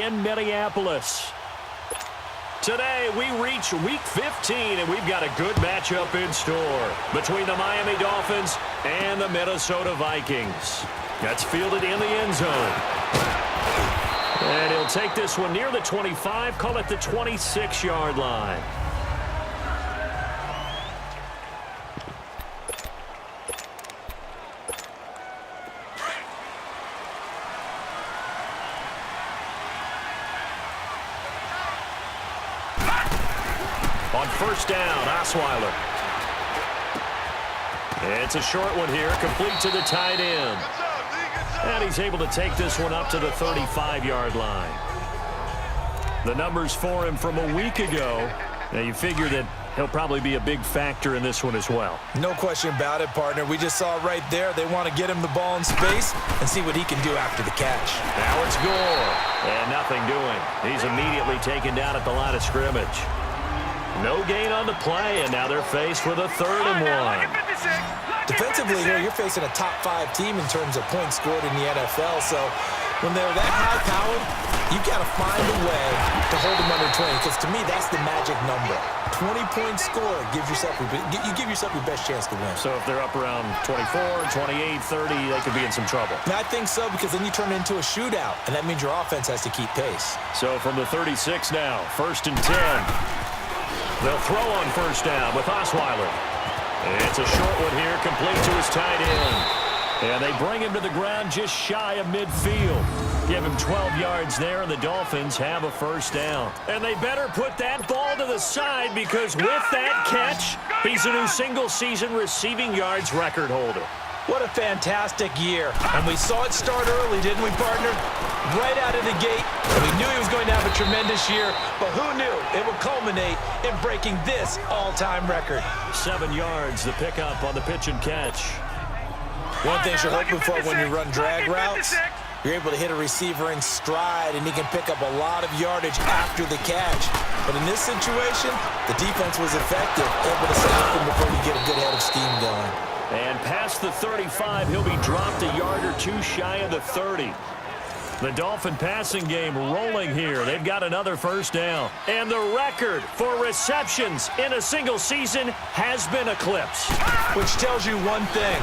in Minneapolis. Today, we reach Week 15, and we've got a good matchup in store between the Miami Dolphins and the Minnesota Vikings. That's fielded in the end zone. And he'll take this one near the 25, call it the 26-yard line. On first down, Osweiler. It's a short one here, complete to the tight end. And he's able to take this one up to the 35-yard line. The numbers for him from a week ago. Now, you figure that he'll probably be a big factor in this one as well. No question about it, partner. We just saw it right there. They want to get him the ball in space and see what he can do after the catch. Now it's Gore. And nothing doing. He's immediately taken down at the line of scrimmage. No gain on the play, and now they're faced with a 3rd and 1. Defensively here, you're facing a top-5 team in terms of points scored in the NFL, so when they're that high-powered, you've got to find a way to hold them under 20, because to me, that's the magic number. 20-point score gives yourself you give yourself your best chance to win. So if they're up around 24, 28, 30, they could be in some trouble. And I think so, because then you turn it into a shootout, and that means your offense has to keep pace. So from the 36 now, 1st and 10. They'll throw on first down with Osweiler. It's a short one here, complete to his tight end. And they bring him to the ground just shy of midfield. Give him 12 yards there, and the Dolphins have a first down. And they better put that ball to the side, because with that catch, he's a new single-season receiving yards record holder. What a fantastic year. And we saw it start early, didn't we, partner? Right out of the gate. And we knew he was going to have a tremendous year, but who knew it would culminate in breaking this all-time record. 7 yards, the pickup on the pitch and catch. One thing you're hoping for when you run drag routes, you're able to hit a receiver in stride, and he can pick up a lot of yardage after the catch. But in this situation, the defense was effective, able to stop him before you get a good head of steam going. And past the 35, he'll be dropped a yard or 2 shy of the 30. The Dolphin passing game rolling here. They've got another first down. And the record for receptions in a single season has been eclipsed. Which tells you one thing.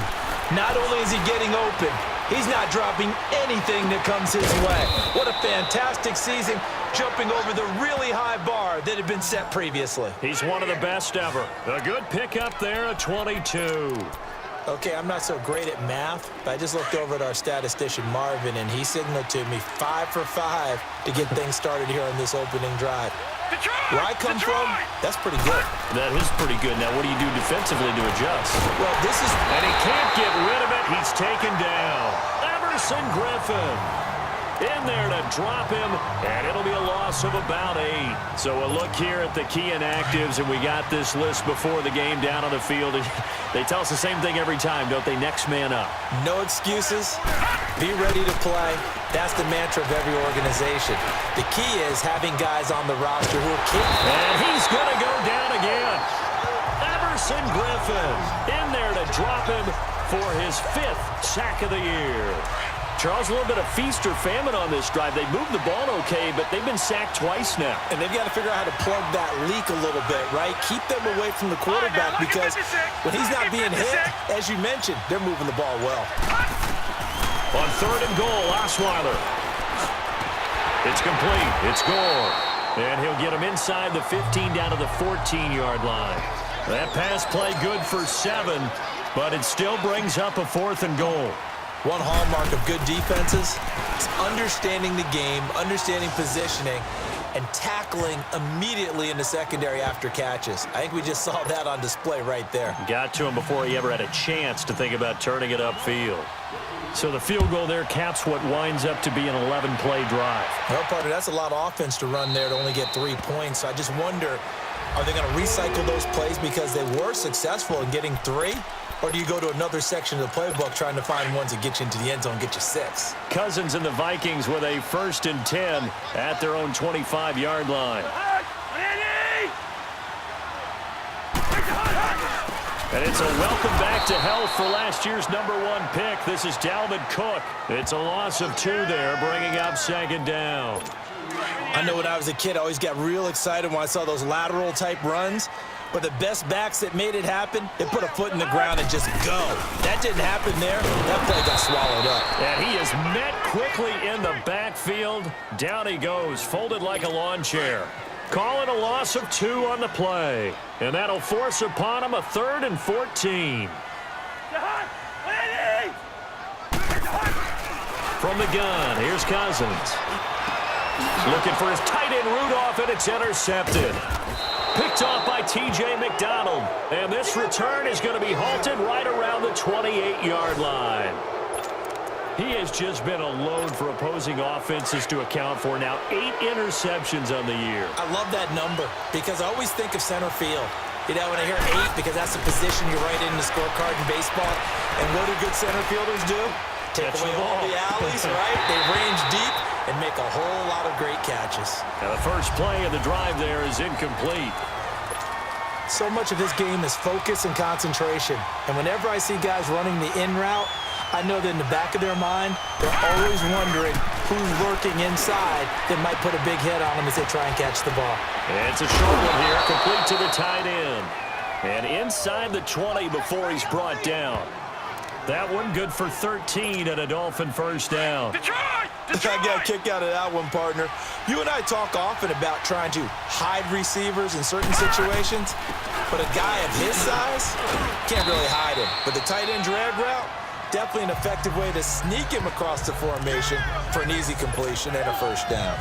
Not only is he getting open, he's not dropping anything that comes his way. What a fantastic season, jumping over the really high bar that had been set previously. He's one of the best ever. A good pickup there at 22. Okay, I'm not so great at math, but I just looked over at our statistician, Marvin, and he signaled to me 5 for 5 to get things started here on this opening drive. Where I come from, that's pretty good. That is pretty good. Now, what do you do defensively to adjust? Well, this is... And he can't get rid of it. He's taken down. Emerson Griffin in there to drop him, and it'll be a loss of about 8. So a look here at the key inactives, and we got this list before the game down on the field. They tell us the same thing every time, don't they? Next man up. No excuses. Be ready to play. That's the mantra of every organization. The key is having guys on the roster who are capable. And he's going to go down again. Emerson Griffin in there to drop him for his 5th sack of the year. Charles, a little bit of feast or famine on this drive. They moved the ball okay, but they've been sacked twice now. And they've got to figure out how to plug that leak a little bit, right? Keep them away from the quarterback, because when he's not being hit, as you mentioned, they're moving the ball well. On 3rd and goal, Osweiler. It's complete. It's Gore. And he'll get him inside the 15 down to the 14-yard line. That pass play good for 7, but it still brings up a 4th and goal. One hallmark of good defenses is understanding the game, understanding positioning, and tackling immediately in the secondary after catches. I think we just saw that on display right there. Got to him before he ever had a chance to think about turning it upfield. So the field goal there caps what winds up to be an 11-play drive. Well, partner, that's a lot of offense to run there to only get 3 points. So I just wonder, are they going to recycle those plays because they were successful in getting 3? Or do you go to another section of the playbook trying to find ones that get you into the end zone and get you 6? Cousins and the Vikings with a 1st and 10 at their own 25-yard line. And it's a welcome back to health for last year's #1 pick. This is Dalvin Cook. It's a loss of 2 there, bringing up 2nd down. I know when I was a kid, I always got real excited when I saw those lateral type runs. But the best backs that made it happen, they put a foot in the ground and just go. That didn't happen there. That play got swallowed up. And he is met quickly in the backfield. Down he goes, folded like a lawn chair. Call it a loss of 2 on the play. And that'll force upon him a 3rd and 14. From the gun, here's Cousins. Looking for his tight end Rudolph, and it's intercepted. Picked off by T.J. McDonald. And this return is going to be halted right around the 28-yard line. He has just been a load for opposing offenses to account for. Now 8 interceptions on the year. I love that number because I always think of center field. You know, when I hear 8, because that's the position you write in the scorecard in baseball. And what do good center fielders do? Take away all the alleys, right? They range deep and make a whole lot of great catches. Now the first play of the drive there is incomplete. So much of this game is focus and concentration. And whenever I see guys running the in route, I know that in the back of their mind, they're always wondering who's lurking inside that might put a big hit on them as they try and catch the ball. And it's a short one here, complete to the tight end. And inside the 20 before he's brought down. That one good for 13 and a Dolphin first down. I got a kick out of that one, partner. You and I talk often about trying to hide receivers in certain situations, but a guy of his size can't really hide him. But the tight end drag route, definitely an effective way to sneak him across the formation for an easy completion and a first down.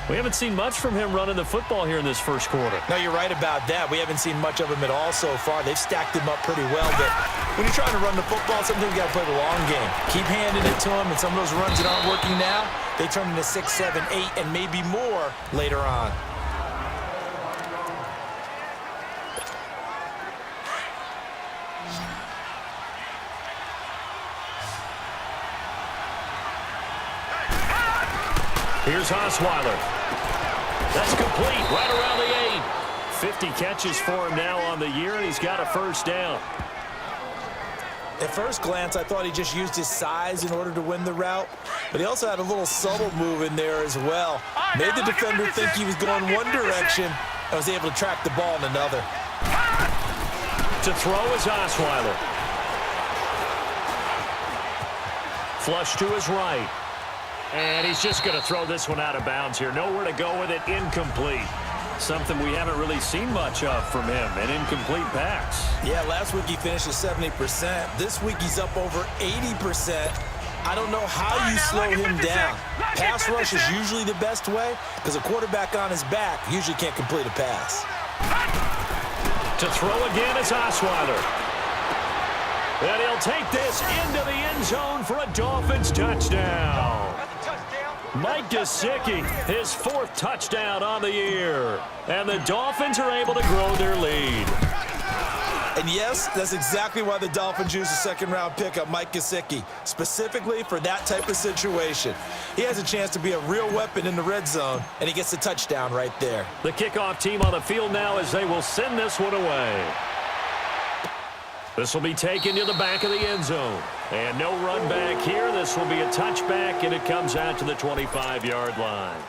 We haven't seen much from him running the football here in this first quarter. No, you're right about that. We haven't seen much of him at all so far. They've stacked him up pretty well, but when you're trying to run the football, sometimes you got to play the long game. Keep handing it to him, and some of those runs that aren't working now, they turn into 6, 7, 8, and maybe more later on. Here's Osweiler. That's complete, right around the 8. 50 catches for him now on the year, and he's got a first down. At first glance, I thought he just used his size in order to win the route, but he also had a little subtle move in there as well. Made the defender think he was going one direction and was able to track the ball in another. To throw is Osweiler. Flush to his right. And he's just going to throw this one out of bounds here. Nowhere to go with it. Incomplete. Something we haven't really seen much of from him. An incomplete pass. Yeah, last week he finished at 70%. This week he's up over 80%. I don't know how you slow him down. Pass rush is usually the best way because a quarterback on his back usually can't complete a pass. To throw again is Osweiler. And he'll take this into the end zone for a Dolphins touchdown. Mike Gesicki, his 4th touchdown on the year. And the Dolphins are able to grow their lead. And yes, that's exactly why the Dolphins used a second-round pick on Mike Gesicki, specifically for that type of situation. He has a chance to be a real weapon in the red zone, and he gets the touchdown right there. The kickoff team on the field now as they will send this one away. This will be taken to the back of the end zone. And no run back here. This will be a touchback, and it comes out to the 25-yard line.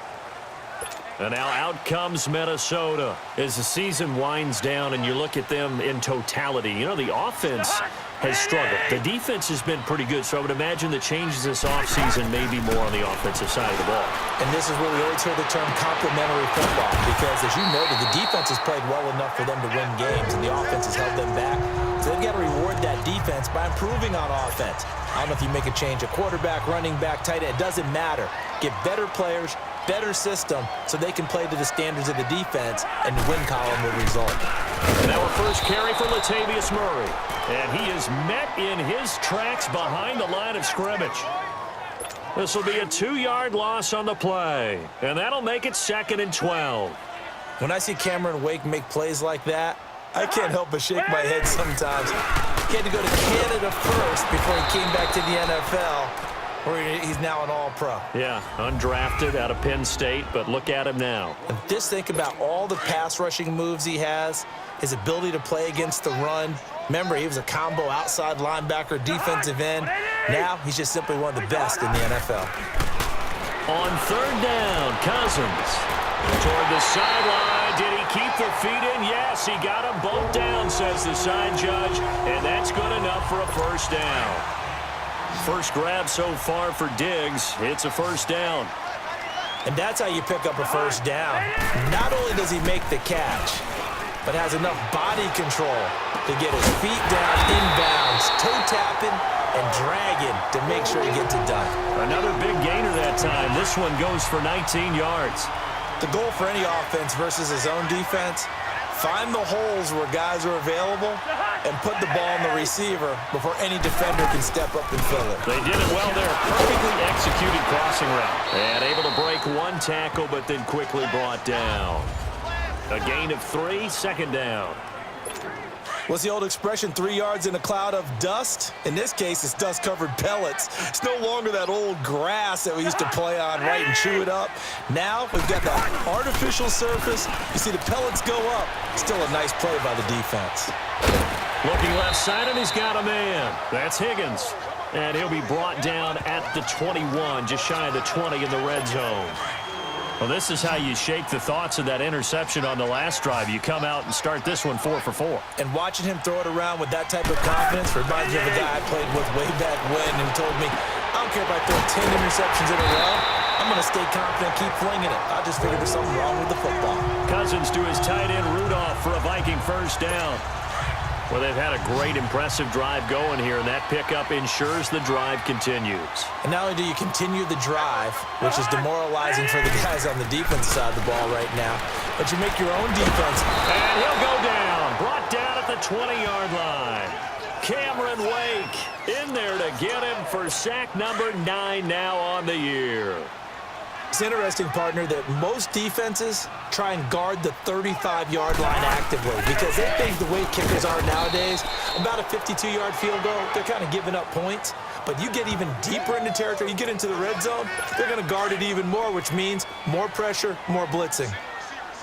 And now out comes Minnesota as the season winds down and you look at them in totality. You know, the offense has struggled. The defense has been pretty good, so I would imagine the changes this offseason may be more on the offensive side of the ball. And this is where we always hear the term complementary football because, as you noted, the defense has played well enough for them to win games, and the offense has held them back. So they've got to reward that defense by improving on offense. I don't know if you make a change, a quarterback, running back, tight end, it doesn't matter. Get better players, better system, so they can play to the standards of the defense, and the win column will result. Now a first carry for Latavius Murray. And he is met in his tracks behind the line of scrimmage. This will be a 2-yard loss on the play. And that'll make it 2nd and 12. When I see Cameron Wake make plays like that, I can't help but shake my head sometimes. He had to go to Canada first before he came back to the NFL, where he's now an all-pro. Yeah, undrafted out of Penn State, but look at him now. And just think about all the pass rushing moves he has, his ability to play against the run. Remember, he was a combo outside linebacker, defensive end. Now he's just simply one of the best in the NFL. On third down, Cousins. Toward the sideline. Did he keep the feet in? Yes, he got them both down, says the side judge. And that's good enough for a first down. First grab so far for Diggs. It's a first down. And that's how you pick up a first down. Not only does he make the catch, but has enough body control to get his feet down inbounds, toe tapping and dragging to make sure he gets it done. Another big gainer that time. This one goes for 19 yards. The goal for any offense versus his own defense, find the holes where guys are available and put the ball on the receiver before any defender can step up and fill it. They did it well there. Perfectly executed crossing route. And able to break one tackle, but then quickly brought down. A gain of 3, second down. What's the old expression, 3 yards in a cloud of dust? In this case, it's dust-covered pellets. It's no longer that old grass that we used to play on, right, and chew it up. Now we've got that artificial surface. You see the pellets go up. Still a nice play by the defense. Looking left side, and he's got a man. That's Higgins. And he'll be brought down at the 21, just shy of the 20 in the red zone. Well, this is how you shake the thoughts of that interception on the last drive. You come out and start this one 4 for 4. And watching him throw it around with that type of confidence reminds me of a guy I played with way back when, and he told me, I don't care if I throw 10 interceptions in a row. I'm going to stay confident, keep flinging it. I just figured there's something wrong with the football. Cousins to his tight end, Rudolph, for a Viking first down. Well, they've had a great, impressive drive going here, and that pickup ensures the drive continues. And not only do you continue the drive, which is demoralizing for the guys on the defense side of the ball right now, but you make your own defense. And he'll go down, brought down at the 20-yard line. Cameron Wake in there to get him for sack number 9 now on the year. It's interesting, partner, that most defenses try and guard the 35-yard line actively because they think the way kickers are nowadays, about a 52-yard field goal, they're kind of giving up points. But you get even deeper into territory, you get into the red zone, they're going to guard it even more, which means more pressure, more blitzing.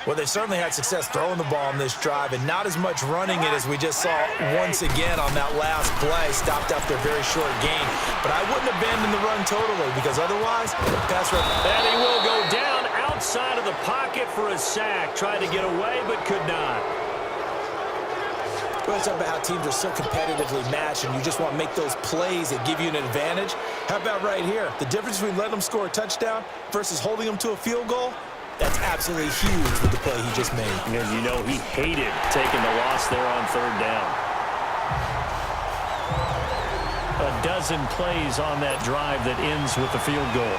Well, they certainly had success throwing the ball on this drive and not as much running it as we just saw once again on that last play, stopped after a very short gain. But I wouldn't abandon the run totally because otherwise, pass rush. And he will go down outside of the pocket for a sack. Tried to get away, but could not. We're talking about how teams are so competitively matched and you just want to make those plays that give you an advantage. How about right here? The difference between letting them score a touchdown versus holding them to a field goal? That's absolutely huge with the play he just made. Because you know he hated taking the loss there on third down. A dozen plays on that drive that ends with the field goal.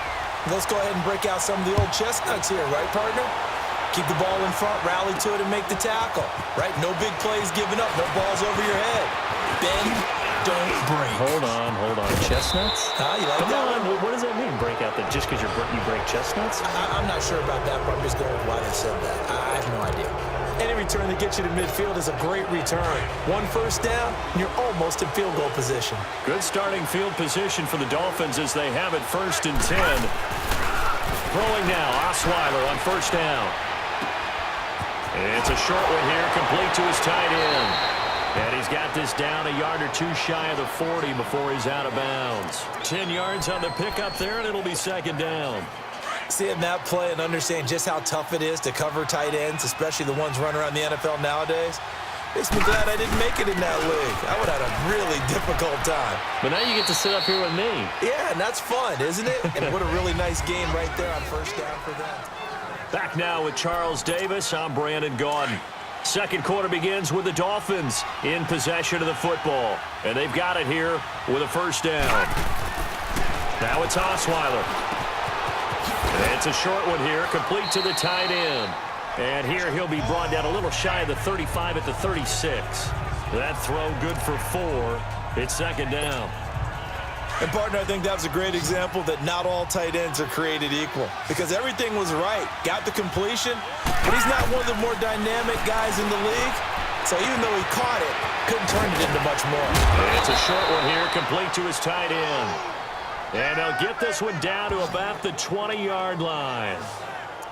Let's go ahead and break out some of the old chestnuts here, right, partner? Keep the ball in front, rally to it, and make the tackle, right? No big plays given up, no balls over your head. Bend, don't break. Hold on. Chestnuts? You like Come that on, one? what does that mean, break out that just because you break chestnuts? I'm not sure about that, but I'm just going with why they said that. I have no idea. Any return that gets you to midfield is a great return. One first down, and you're almost in field goal position. Good starting field position for the Dolphins as they have it 1st and 10. Throwing now, Osweiler on first down. It's a short one here, complete to his tight end. And he's got this down a yard or two shy of the 40 before he's out of bounds. 10 yards on the pickup there, and it'll be second down. Seeing that play and understand just how tough it is to cover tight ends, especially the ones running around the NFL nowadays, makes me glad I didn't make it in that league. I would have had a really difficult time. But now you get to sit up here with me. Yeah, and that's fun, isn't it? And what a really nice game right there on first down for them. Back now with Charles Davis. I'm Brandon Gaudin. Second quarter begins with the Dolphins in possession of the football. And they've got it here with a first down. Now it's Osweiler. And it's a short one here, complete to the tight end. And here he'll be brought down a little shy of the 35 at the 36. That throw good for 4. It's second down. And, partner, I think that was a great example that not all tight ends are created equal because everything was right. Got the completion, but he's not one of the more dynamic guys in the league. So even though he caught it, couldn't turn it into much more. It's a short one here, complete to his tight end. And they'll get this one down to about the 20-yard line.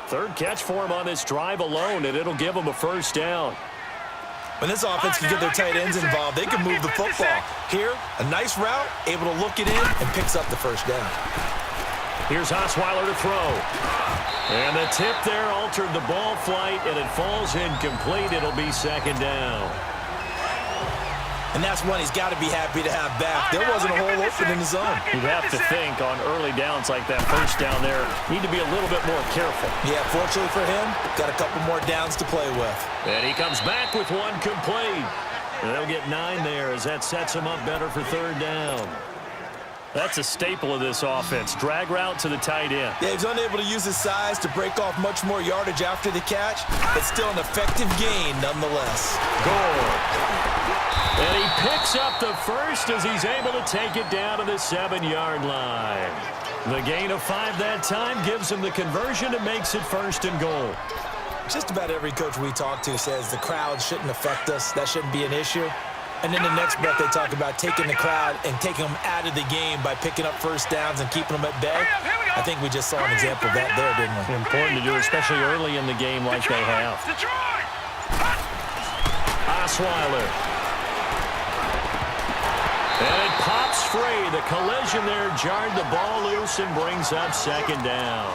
Third catch for him on this drive alone, and it'll give him a first down. When this offense can get their tight ends involved, they can move the football. Here, a nice route, able to look it in, and picks up the first down. Here's Osweiler to throw. And the tip there altered the ball flight, and it falls incomplete. It'll be second down. And that's one he's got to be happy to have back. There wasn't a hole open in the zone. You'd have to think on early downs like that first down there, need to be a little bit more careful. Yeah, fortunately for him, got a couple more downs to play with. And he comes back with one complete. And they'll get 9 there as that sets him up better for third down. That's a staple of this offense. Drag route to the tight end. Yeah, he's unable to use his size to break off much more yardage after the catch, but still an effective gain nonetheless. Goal. And he picks up the first as he's able to take it down to the 7-yard line. The gain of 5 that time gives him the conversion and makes it first and goal. Just about every coach we talk to says the crowd shouldn't affect us. That shouldn't be an issue. And then the next breath they talk about taking the crowd and taking them out of the game by picking up first downs and keeping them at bay. I think we just saw an example of that there, didn't we? Important to do, especially early in the game like they have. Osweiler. And it pops free. The collision there jarred the ball loose and brings up second down.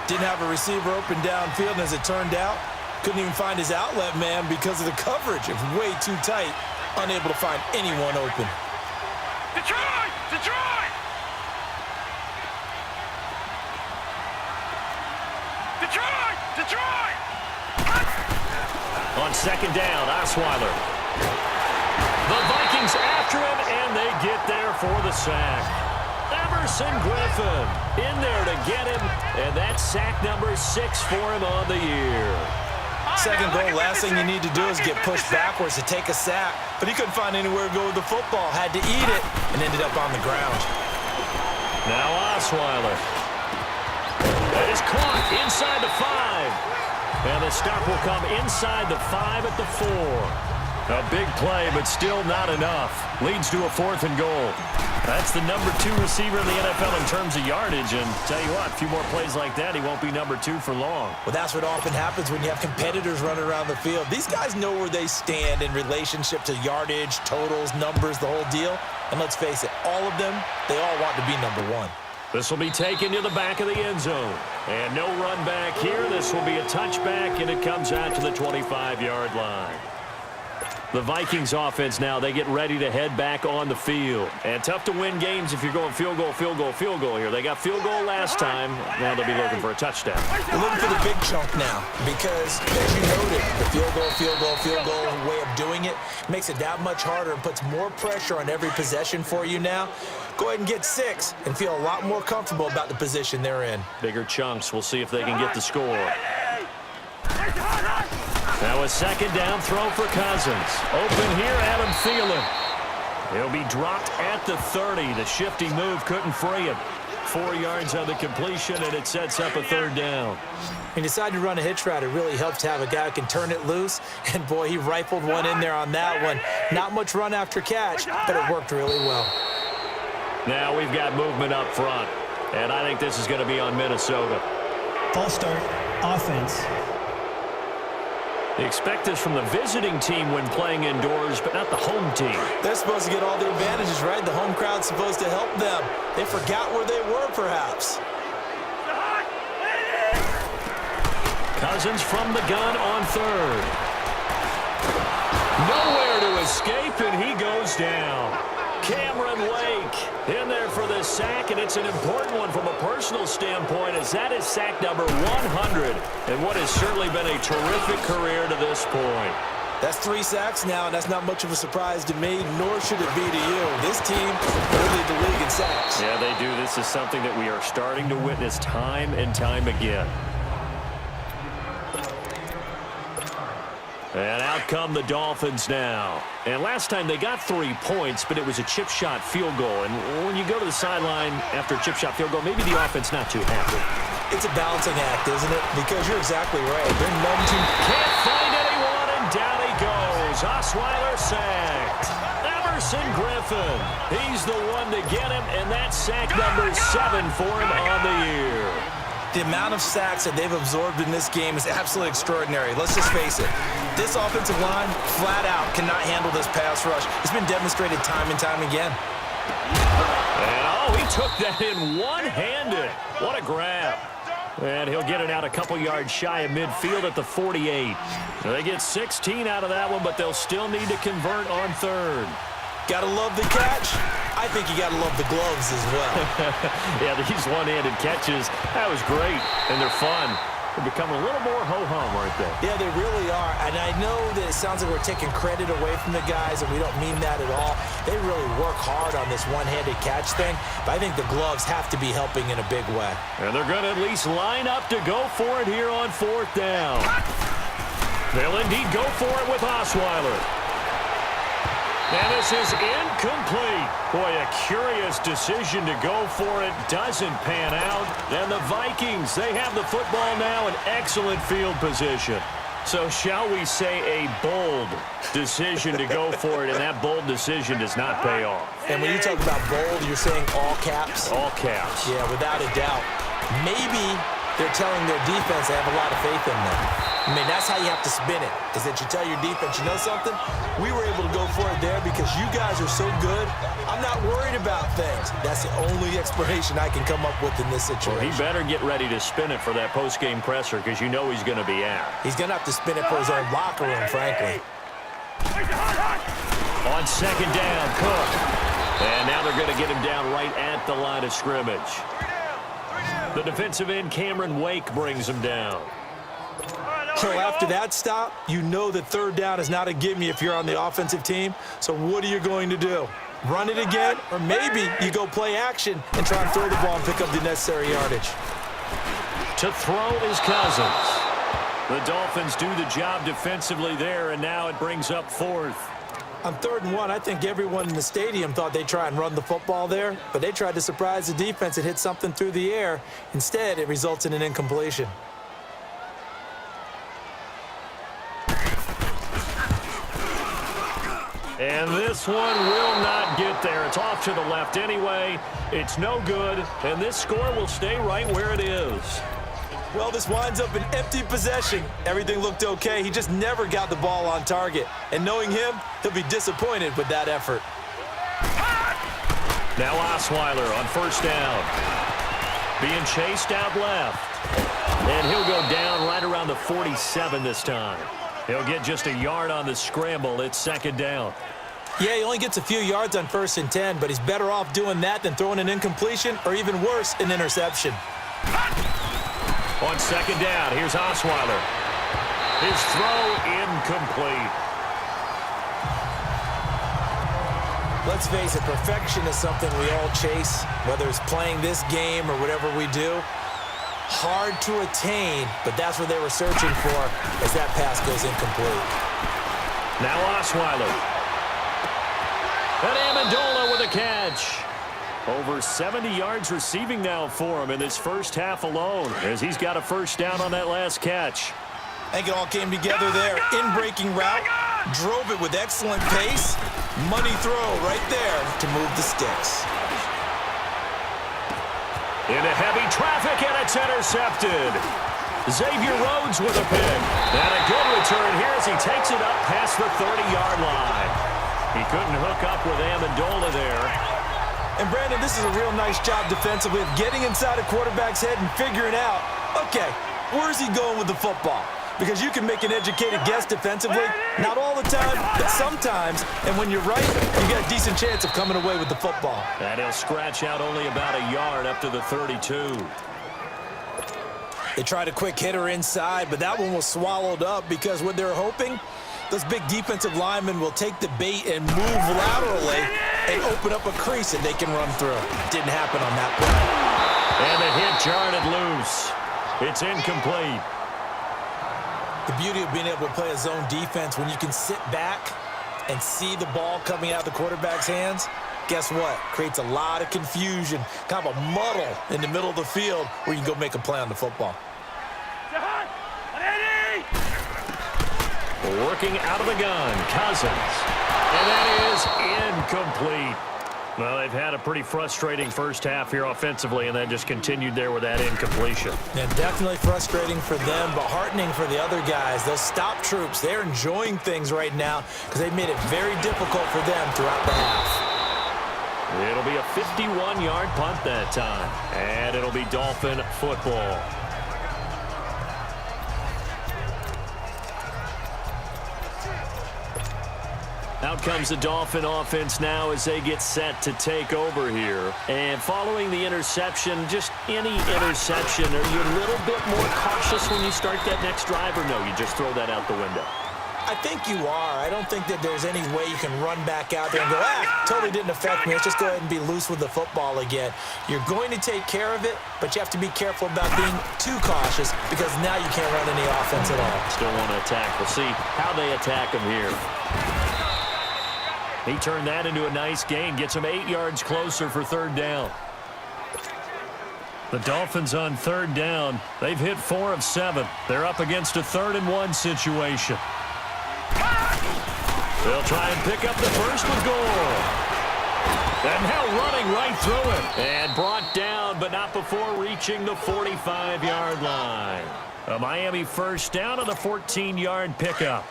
Didn't have a receiver open downfield, and as it turned out, couldn't even find his outlet man because of the coverage. It was way too tight, unable to find anyone open. Detroit! Detroit! Detroit! Detroit! On second down, Osweiler. The Vikings after him, and they get there for the sack. Emerson Griffin in there to get him, and that's sack number 6 for him on the year. Second goal, last thing you need to do is get pushed backwards to take a sack, but he couldn't find anywhere to go with the football, had to eat it, and ended up on the ground. Now Osweiler. That is caught inside the 5. And the stop will come inside the 5 at the 4. A big play, but still not enough. Leads to a 4th and goal. That's the number 2 receiver in the NFL in terms of yardage. And tell you what, a few more plays like that, he won't be number 2 for long. Well, that's what often happens when you have competitors running around the field. These guys know where they stand in relationship to yardage, totals, numbers, the whole deal. And let's face it, all of them, they all want to be number 1. This will be taken to the back of the end zone. And no run back here. This will be a touchback, and it comes out to the 25-yard line. The Vikings offense now, they get ready to head back on the field. And tough to win games if you're going field goal, field goal, field goal here. They got field goal last time. Now they'll be looking for a touchdown. We're looking for the big chunk now because, as you noted, the field goal way of doing it makes it that much harder and puts more pressure on every possession for you now. Go ahead and get 6 and feel a lot more comfortable about the position they're in. Bigger chunks. We'll see if they can get the score. Now a second down throw for Cousins. Open here, Adam Thielen. He'll be dropped at the 30. The shifty move couldn't free him. 4 yards on the completion, and it sets up a third down. He decided to run a hitch route. It really helps to have a guy who can turn it loose. And, boy, he rifled one in there on that one. Not much run after catch, but it worked really well. Now we've got movement up front, and I think this is going to be on Minnesota. False start, offense. They expect this from the visiting team when playing indoors, but not the home team. They're supposed to get all the advantages, right? The home crowd's supposed to help them. They forgot where they were, perhaps. Cousins from the gun on third. Nowhere to escape, and he goes down. Cameron Wake in there for the sack, and it's an important one from a personal standpoint, as that is sack number 100, and what has certainly been a terrific career to this point. That's 3 sacks now, and that's not much of a surprise to me, nor should it be to you. This team will lead the league in sacks. Yeah, they do. This is something that we are starting to witness time and time again. And out come the Dolphins now. And last time they got 3 points, but it was a chip shot field goal. And when you go to the sideline after a chip shot field goal, maybe the offense not too happy. It's a balancing act, isn't it? Because you're exactly right. They're numb to... Can't find anyone, and down he goes. Osweiler sacked. Emerson Griffin. He's the one to get him, and that's sack number 7 for him on the year. The amount of sacks that they've absorbed in this game is absolutely extraordinary. Let's just face it. This offensive line, flat out, cannot handle this pass rush. It's been demonstrated time and time again. And, oh, he took that in one-handed. What a grab. And he'll get it out a couple yards shy of midfield at the 48. They get 16 out of that one, but they'll still need to convert on third. Gotta love the catch. I think you gotta love the gloves as well. Yeah, these one-handed catches, that was great, and they're fun. They're becoming a little more ho-hum, aren't they? Yeah, they really are. And I know that it sounds like we're taking credit away from the guys, and we don't mean that at all. They really work hard on this one-handed catch thing, but I think the gloves have to be helping in a big way. And they're going to at least line up to go for it here on fourth down. They'll indeed go for it with Osweiler. And this is incomplete. Boy, a curious decision to go for it. Doesn't pan out. And the Vikings, they have the football now in excellent field position. So shall we say a bold decision to go for it, and that bold decision does not pay off. And when you talk about bold, you're saying all caps? All caps. Yeah, without a doubt. Maybe they're telling their defense they have a lot of faith in them. I mean, that's how you have to spin it, is that you tell your defense, you know something? We were able to go for it there because you guys are so good. I'm not worried about things. That's the only explanation I can come up with in this situation. Well, he better get ready to spin it for that post-game presser because you know he's going to be out. He's going to have to spin it for his own locker room, frankly. On second down, Cook. And now they're going to get him down right at the line of scrimmage. The defensive end, Cameron Wake, brings him down. So after that stop, you know that third down is not a gimme if you're on the offensive team. So what are you going to do? Run it again? Or maybe you go play action and try and throw the ball and pick up the necessary yardage. To throw is Cousins. The Dolphins do the job defensively there, and now it brings up fourth. On 3rd and 1, I think everyone in the stadium thought they'd try and run the football there, but they tried to surprise the defense and hit something through the air. Instead, it results in an incompletion. And this one will not get there. It's off to the left anyway. It's no good, and this score will stay right where it is. Well, this winds up an empty possession. Everything looked okay. He just never got the ball on target. And knowing him, he'll be disappointed with that effort. Now Osweiler on first down. Being chased out left. And he'll go down right around the 47 this time. He'll get just a yard on the scramble. It's second down. Yeah, he only gets a few yards on 1st and 10, but he's better off doing that than throwing an incompletion or even worse, an interception. On second down, here's Osweiler. His throw incomplete. Let's face it, perfection is something we all chase, whether it's playing this game or whatever we do. Hard to attain, but that's what they were searching for as that pass goes incomplete. Now Osweiler. And Amendola with a catch. Over 70 yards receiving now for him in this first half alone, as he's got a first down on that last catch. I think it all came together there. In-breaking route, drove it with excellent pace. Money throw right there to move the sticks. Into heavy traffic, and it's intercepted. Xavier Rhodes with a pick. And a good return here as he takes it up past the 30-yard line. He couldn't hook up with Amendola there. And, Brandon, this is a real nice job defensively of getting inside a quarterback's head and figuring out, okay, where's he going with the football? Because you can make an educated guess defensively, not all the time, but sometimes. And when you're right, you got a decent chance of coming away with the football. And he'll scratch out only about a yard up to the 32. They tried a quick hitter inside, but that one was swallowed up because what they're hoping, those big defensive linemen will take the bait and move laterally and open up a crease that they can run through. Didn't happen on that play. And the hit jarred it loose. It's incomplete. The beauty of being able to play a zone defense when you can sit back and see the ball coming out of the quarterback's hands, guess what? Creates a lot of confusion, kind of a muddle in the middle of the field where you can go make a play on the football. Working out of the gun, Cousins. And that is incomplete. Well, they've had a pretty frustrating first half here offensively, and then just continued there with that incompletion. Yeah, definitely frustrating for them, but heartening for the other guys. Those stop troops, they're enjoying things right now because they've made it very difficult for them throughout the half. It'll be a 51-yard punt that time. And it'll be Dolphin football. Out comes the Dolphin offense now as they get set to take over here. And following the interception, just any interception, are you a little bit more cautious when you start that next drive, or no, you just throw that out the window? I think you are. I don't think that there's any way you can run back out there and go, totally didn't affect me. Let's just go ahead and be loose with the football again. You're going to take care of it, but you have to be careful about being too cautious because now you can't run any offense at all. Still want to attack. We'll see how they attack him here. He turned that into a nice gain, gets him 8 yards closer for third down. The Dolphins on third down. They've hit 4 of 7. They're up against a 3rd and 1 situation. They'll try and pick up the first with Gore. And now running right through it. And brought down, but not before reaching the 45-yard line. A Miami first down on the 14-yard pickup.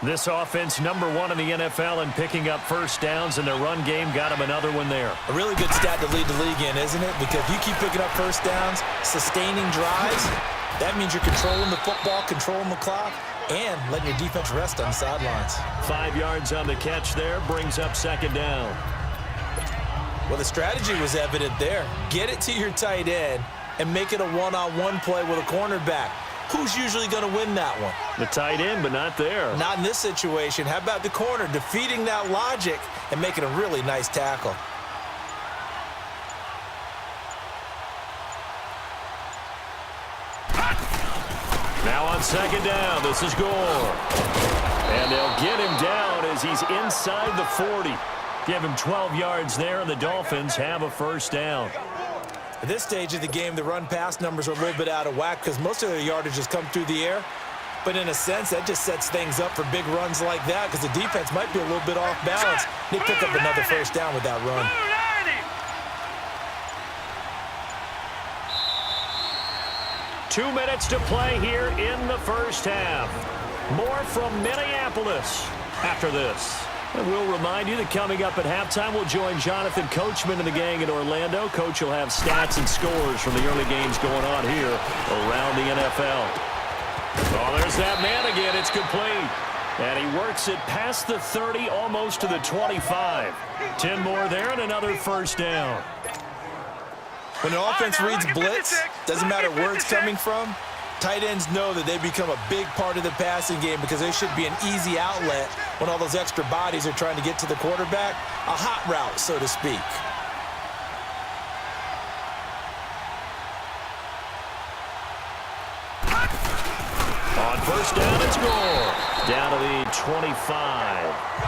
This offense number 1 in the NFL in picking up first downs, and their run game got him another one there. A really good stat to lead the league in, isn't it? Because if you keep picking up first downs, sustaining drives, that means you're controlling the football, controlling the clock, and letting your defense rest on the sidelines. 5 yards on the catch there, brings up second down. Well, the strategy was evident there. Get it to your tight end and make it a one-on-one play with a cornerback. Who's usually going to win that one? The tight end, but not there. Not in this situation. How about the corner defeating that logic and making a really nice tackle? Now on second down, this is Gore. And they'll get him down as he's inside the 40. Give him 12 yards there, and the Dolphins have a first down. At this stage of the game, the run-pass numbers are a little bit out of whack because most of their yardage has come through the air. But in a sense, that just sets things up for big runs like that because the defense might be a little bit off balance. They pick up another first down with that run. 2 minutes to play here in the first half. More from Minneapolis after this. And we'll remind you that coming up at halftime, we'll join Jonathan Coachman and the gang in Orlando. Coach will have stats and scores from the early games going on here around the NFL. Oh, there's that man again. It's complete. And he works it past the 30, almost to the 25. 10 more there and another first down. When an offense reads blitz, doesn't matter where it's coming from, tight ends know that they become a big part of the passing game because they should be an easy outlet when all those extra bodies are trying to get to the quarterback. A hot route, so to speak. On first down, it's Gore. Down to the 25.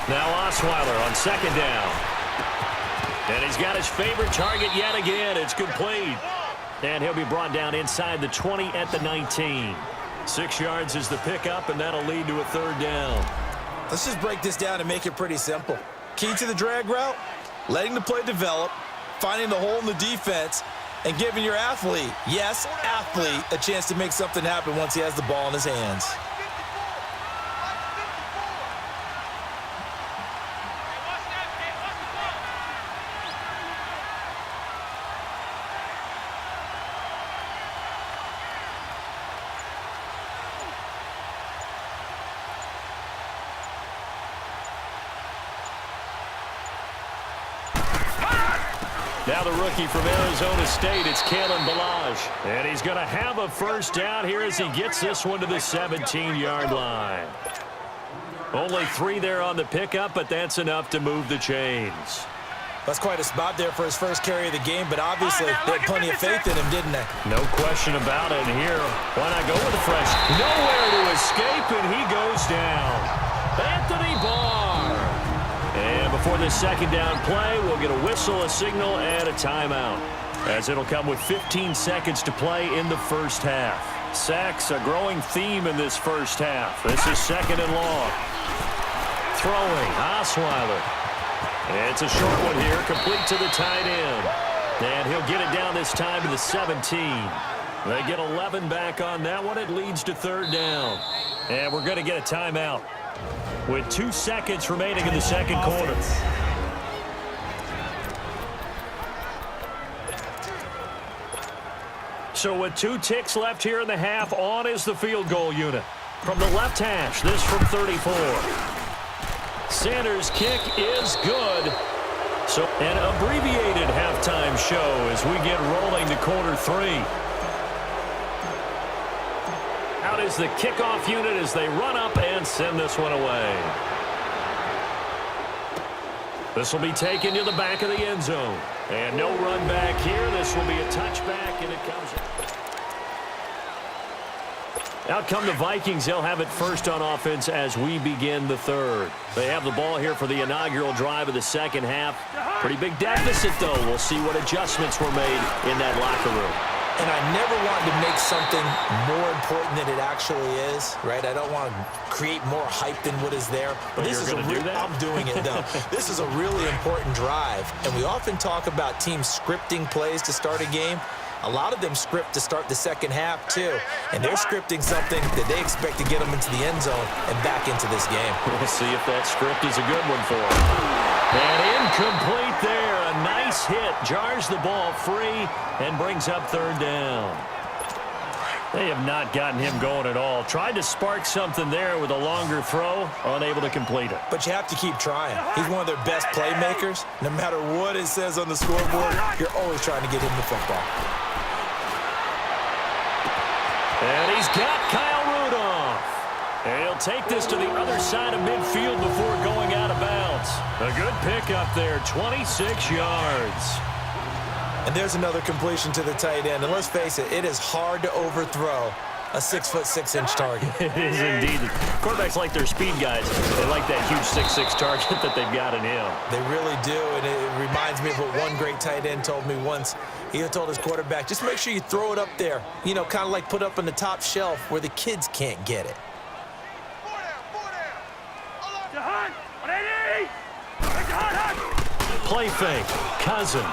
Now Osweiler on second down. And he's got his favorite target yet again. It's complete. And he'll be brought down inside the 20 at the 19. 6 yards is the pickup, and that'll lead to a third down. Let's just break this down and make it pretty simple. Key to the drag route, letting the play develop, finding the hole in the defense, and giving your athlete, yes, athlete, a chance to make something happen once he has the ball in his hands. Now the rookie from Arizona State, it's Kalen Ballage. And he's going to have a first down here as he gets this one to the 17-yard line. Only 3 there on the pickup, but that's enough to move the chains. That's quite a spot there for his first carry of the game, but obviously they had plenty of faith in him, didn't they? No question about it. And here, why not go with the fresh? Nowhere to escape, and he goes down. Anthony Barr. And before this second down play, we'll get a whistle, a signal, and a timeout, as it'll come with 15 seconds to play in the first half. Sacks, a growing theme in this first half. This is second and long. Throwing, Osweiler. It's a short one here, complete to the tight end. And he'll get it down this time to the 17. They get 11 back on that one. It leads to third down. And we're going to get a timeout with 2 seconds remaining in the second quarter. So with 2 ticks left here in the half, on is the field goal unit. From the left hash, this from 34. Sanders' kick is good. So an abbreviated halftime show as we get rolling to quarter 3. Out is the kickoff unit as they run up and send this one away. This will be taken to the back of the end zone. And no run back here. This will be a touchback, and it comes. Out come the Vikings. They'll have it first on offense as we begin the third. They have the ball here for the inaugural drive of the second half. Pretty big deficit, though. We'll see what adjustments were made in that locker room. And I never wanted to make something more important than it actually is, right? I don't want to create more hype than what is there. But this is I'm doing it, though. This is a really important drive. And we often talk about teams scripting plays to start a game. A lot of them script to start the second half, too. And they're scripting something that they expect to get them into the end zone and back into this game. We'll see if that script is a good one for them. And incomplete there. A nice hit. Jars the ball free and brings up third down. They have not gotten him going at all. Tried to spark something there with a longer throw. Unable to complete it. But you have to keep trying. He's one of their best playmakers. No matter what it says on the scoreboard, you're always trying to get him the football. And he's got Kyle Rudolph. And he'll take this to the other side of midfield before going out of bounds. A good pickup there, 26 yards. And there's another completion to the tight end. And let's face it, it is hard to overthrow a 6'6" target. It is indeed. Quarterbacks like their speed guys. They like that huge 6'6" target that they've got in him. They really do, and it reminds me of what one great tight end told me once. He told his quarterback, just make sure you throw it up there. You know, kind of like put up on the top shelf where the kids can't get it. Play fake. Cousins.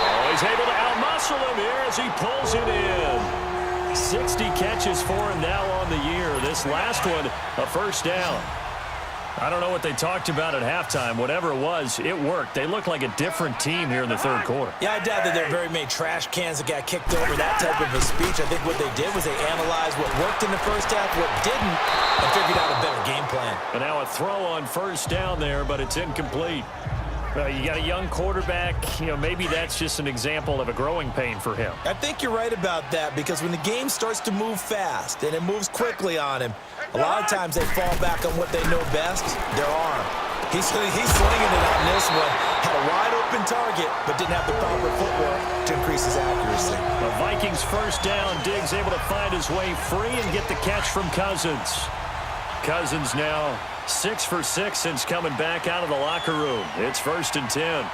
Oh, he's able to outmuscle him here as he pulls it in. 60 catches for him now on the year. This last one, a first down. I don't know what they talked about at halftime. Whatever it was, it worked. They look like a different team here in the third quarter. Yeah, I doubt that there are very many trash cans that got kicked over that type of a speech. I think what they did was they analyzed what worked in the first half, what didn't, and figured out a better game plan. And now a throw on first down there, but it's incomplete. You got a young quarterback. You know, maybe that's just an example of a growing pain for him. I think you're right about that because when the game starts to move fast and it moves quickly on him, a lot of times they fall back on what they know best, their arm. He's slinging it on this one. Had a wide open target, but didn't have the proper footwork to increase his accuracy. The Vikings first down. Diggs able to find his way free and get the catch from Cousins. Cousins now 6 for 6 since coming back out of the locker room. It's 1st and 10.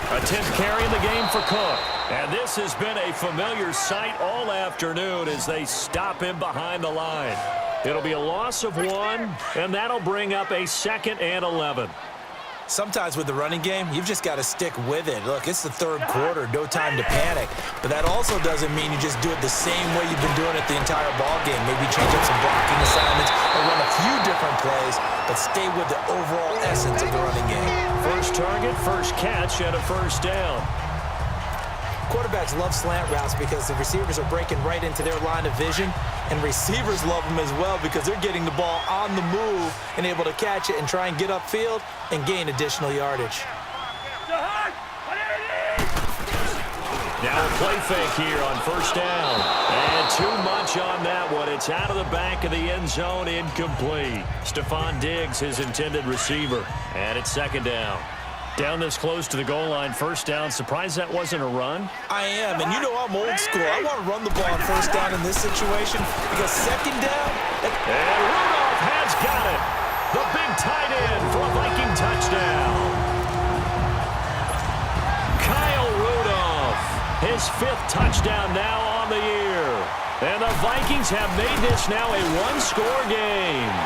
A 10th carry in the game for Cook. And this has been a familiar sight all afternoon as they stop him behind the line. It'll be a loss of 1, and that'll bring up a 2nd and 11. Sometimes with the running game, you've just got to stick with it. Look, it's the third quarter, no time to panic. But that also doesn't mean you just do it the same way you've been doing it the entire ball game. Maybe change up some blocking assignments or run a few different plays, but stay with the overall essence of the running game. First target, first catch, and a first down. Quarterbacks love slant routes because the receivers are breaking right into their line of vision, and receivers love them as well because they're getting the ball on the move and able to catch it and try and get upfield and gain additional yardage. Now a play fake here on first down. And too much on that one. It's out of the back of the end zone, incomplete. Stephon Diggs, his intended receiver. And it's 2nd down. Down this close to the goal line, first down. Surprised that wasn't a run? I am, and you know I'm old school. I want to run the ball on first down in this situation because 2nd down. And Rudolph has got it. The big tight end for a Viking touchdown. Kyle Rudolph, his 5th touchdown now on the year. And the Vikings have made this now a one-score game.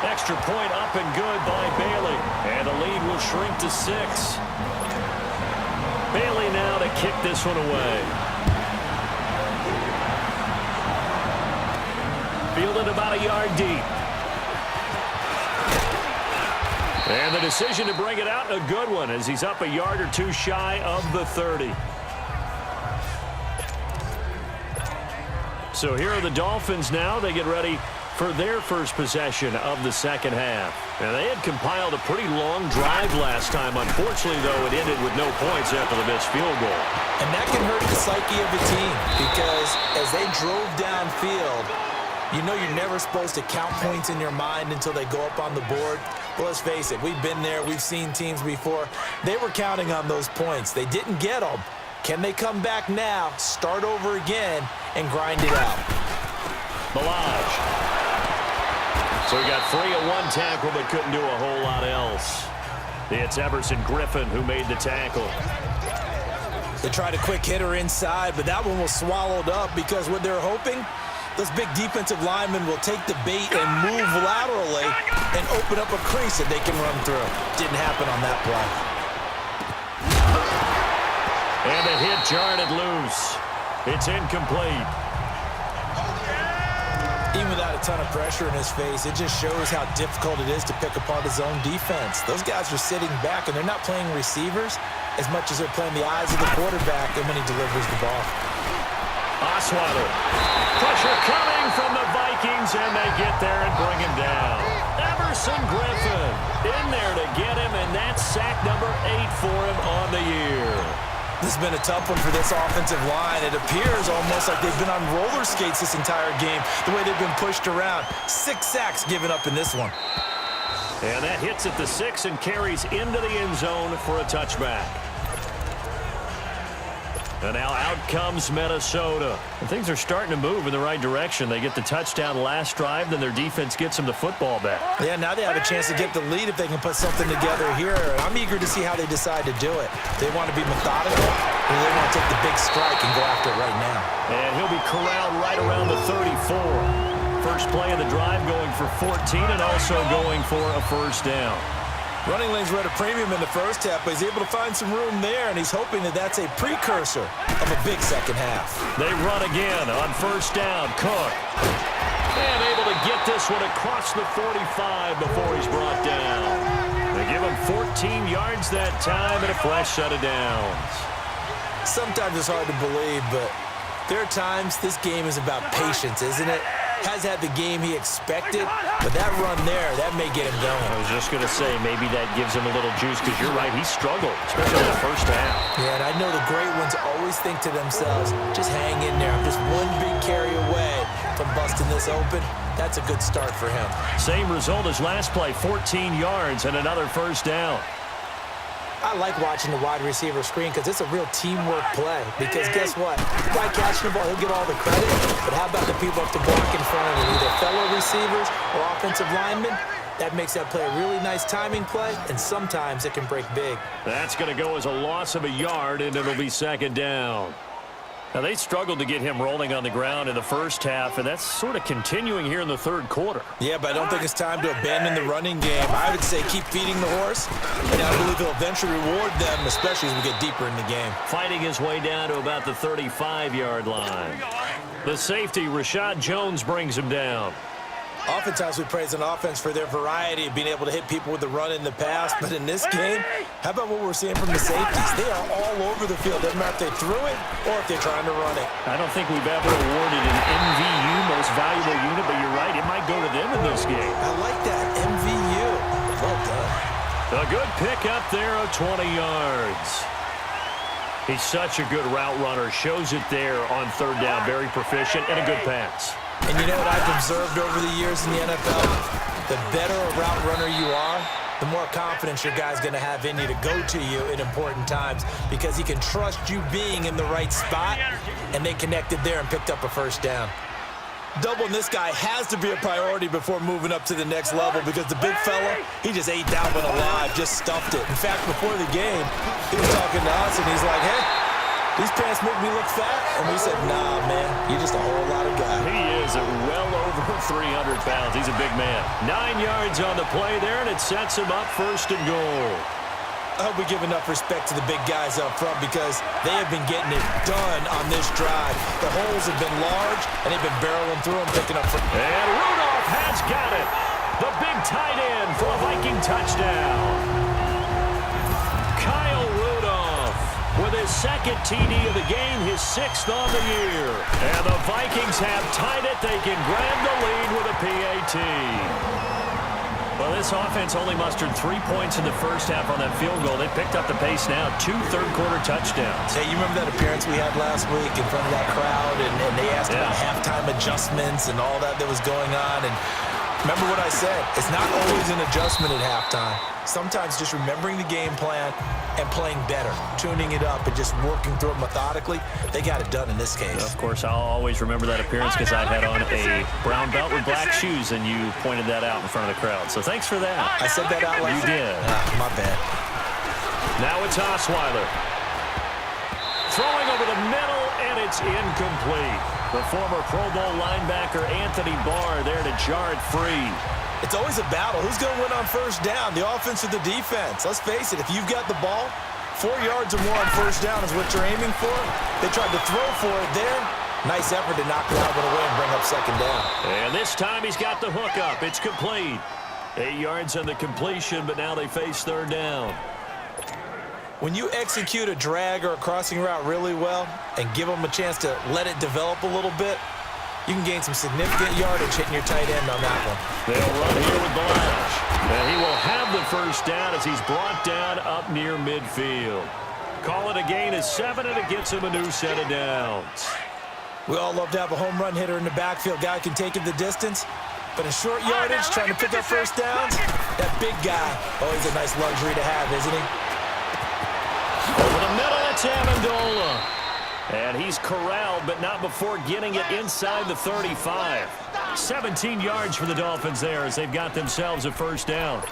Extra point up and good by Bailey. And the lead will shrink to 6. Bailey now to kick this one away. Fielded about a yard deep. And the decision to bring it out, a good one, as he's up a yard or two shy of the 30. So here are the Dolphins now. They get ready for their first possession of the second half. And they had compiled a pretty long drive last time. Unfortunately, though, it ended with no points after the missed field goal. And that can hurt the psyche of a team because as they drove downfield, you know you're never supposed to count points in your mind until they go up on the board. But let's face it, we've been there. We've seen teams before. They were counting on those points. They didn't get them. Can they come back now, start over again, and grind it out? Balaj. So he got free of one tackle but couldn't do a whole lot else. It's Everson Griffin who made the tackle. They tried a quick hitter inside, but that one was swallowed up because what they're hoping, those big defensive linemen will take the bait and move laterally and open up a crease that they can run through. Didn't happen on that play. And the hit jarred it loose. It's incomplete. Even without a ton of pressure in his face, it just shows how difficult it is to pick apart his own defense. Those guys are sitting back, and they're not playing receivers as much as they're playing the eyes of the quarterback and when he delivers the ball. Osweiler. Pressure coming from the Vikings, and they get there and bring him down. Everson Griffin in there to get him, and that's sack number 8 for him on the year. This has been a tough one for this offensive line. It appears almost like they've been on roller skates this entire game, the way they've been pushed around. 6 sacks given up in this one. And that hits at the 6 and carries into the end zone for a touchback. And now out comes Minnesota. And things are starting to move in the right direction. They get the touchdown last drive, then their defense gets them the football back. Yeah, now they have a chance to get the lead if they can put something together here. I'm eager to see how they decide to do it. They want to be methodical, or they want to take the big strike and go after it right now. And he'll be corralled right around the 34. First play of the drive going for 14 and also going for a first down. Running lanes were at a premium in the first half, but he's able to find some room there, and he's hoping that that's a precursor of a big second half. They run again on first down. Cook. And able to get this one across the 45 before he's brought down. They give him 14 yards that time and a fresh set of downs. Sometimes it's hard to believe, but there are times this game is about patience, isn't it? Has had the game he expected, but that run there, that may get him going. I was just going to say, maybe that gives him a little juice, because you're right, he struggled, especially in the first half. Yeah, and I know the great ones always think to themselves, just hang in there. I'm just one big carry away from busting this open. That's a good start for him. Same result as last play, 14 yards and another first down. I like watching the wide receiver screen because it's a real teamwork play. Because guess what? The guy catching the ball, he'll get all the credit. But how about the people up the block in front of him, either fellow receivers or offensive linemen? That makes that play a really nice timing play, and sometimes it can break big. That's going to go as a loss of a yard, and it'll be second down. Now, they struggled to get him rolling on the ground in the first half, and that's sort of continuing here in the third quarter. Yeah, but I don't think it's time to abandon the running game. I would say keep feeding the horse, and I believe he'll eventually reward them, especially as we get deeper in the game. Fighting his way down to about the 35-yard line. The safety, Rashad Jones, brings him down. Oftentimes we praise an offense for their variety of being able to hit people with the run in the pass, but in this game, how about what we're seeing from the safeties? They are all over the field. Doesn't matter if they threw it or if they're trying to run it. I don't think we've ever awarded an MVU, most valuable unit, but you're right, it might go to them in this game. I like that, MVU. Well done. A good pick up there of 20 yards. He's such a good route runner. Shows it there on third down. Very proficient and a good pass. And you know what I've observed over the years in the NFL? The better a route runner you are, the more confidence your guy's going to have in you to go to you in important times because he can trust you being in the right spot, and they connected there and picked up a first down. Doubling this guy has to be a priority before moving up to the next level because the big fella, he just ate that one alive, just stuffed it. In fact, before the game, he was talking to us, and he's like, hey, these pants make me look fat. And we said, nah, man, You're just a whole lot of guy. He is at well over 300 pounds. He's a big man. 9 yards on the play there, and it sets him up 1st and goal. I hope we give enough respect to the big guys up front because they have been getting it done on this drive. The holes have been large, and they've been barreling through them, picking up. And Rudolph has got it. The big tight end for a Viking touchdown. Kyle Rudolph with his 2nd TD of the game, his 6th on the year. And the Vikings have tied it. They can grab the lead with a PAT. Well, this offense only mustered 3 points in the first half on that field goal. They picked up the pace now. 2 third-quarter touchdowns. Hey, you remember that appearance we had last week in front of that crowd, and they asked about halftime adjustments and all that was going on, and remember what I said. It's not always an adjustment at halftime. Sometimes just remembering the game plan and playing better, tuning it up and just working through it methodically. They got it done in this case. Of course, I'll always remember that appearance because I had on a brown belt with black shoes, and you pointed that out in front of the crowd. So thanks for that. I said that out loud. You did. My bad. Now it's Osweiler. Throwing over the middle, and it's incomplete. The former Pro Bowl linebacker Anthony Barr there to jar it free. It's always a battle. Who's going to win on 1st down, the offense or the defense? Let's face it, if you've got the ball, 4 yards or more on 1st down is what you're aiming for. They tried to throw for it there. Nice effort to knock that one away and bring up 2nd down. And this time he's got the hook up. It's complete. 8 yards on the completion, but now they face 3rd down. When you execute a drag or a crossing route really well and give them a chance to let it develop a little bit, you can gain some significant yardage hitting your tight end on that one. They'll run here with Blanche. And he will have the 1st down as he's brought down up near midfield. Call it a gain of 7, and it gets him a new set of downs. We all love to have a home run hitter in the backfield. Guy can take it the distance. But in short yardage, trying to pick up 1st downs, that big guy, always a nice luxury to have, isn't he? Over the middle, it's Amendola. And he's corralled, but not before getting it inside the 35. 17 yards for the Dolphins there as they've got themselves a 1st down.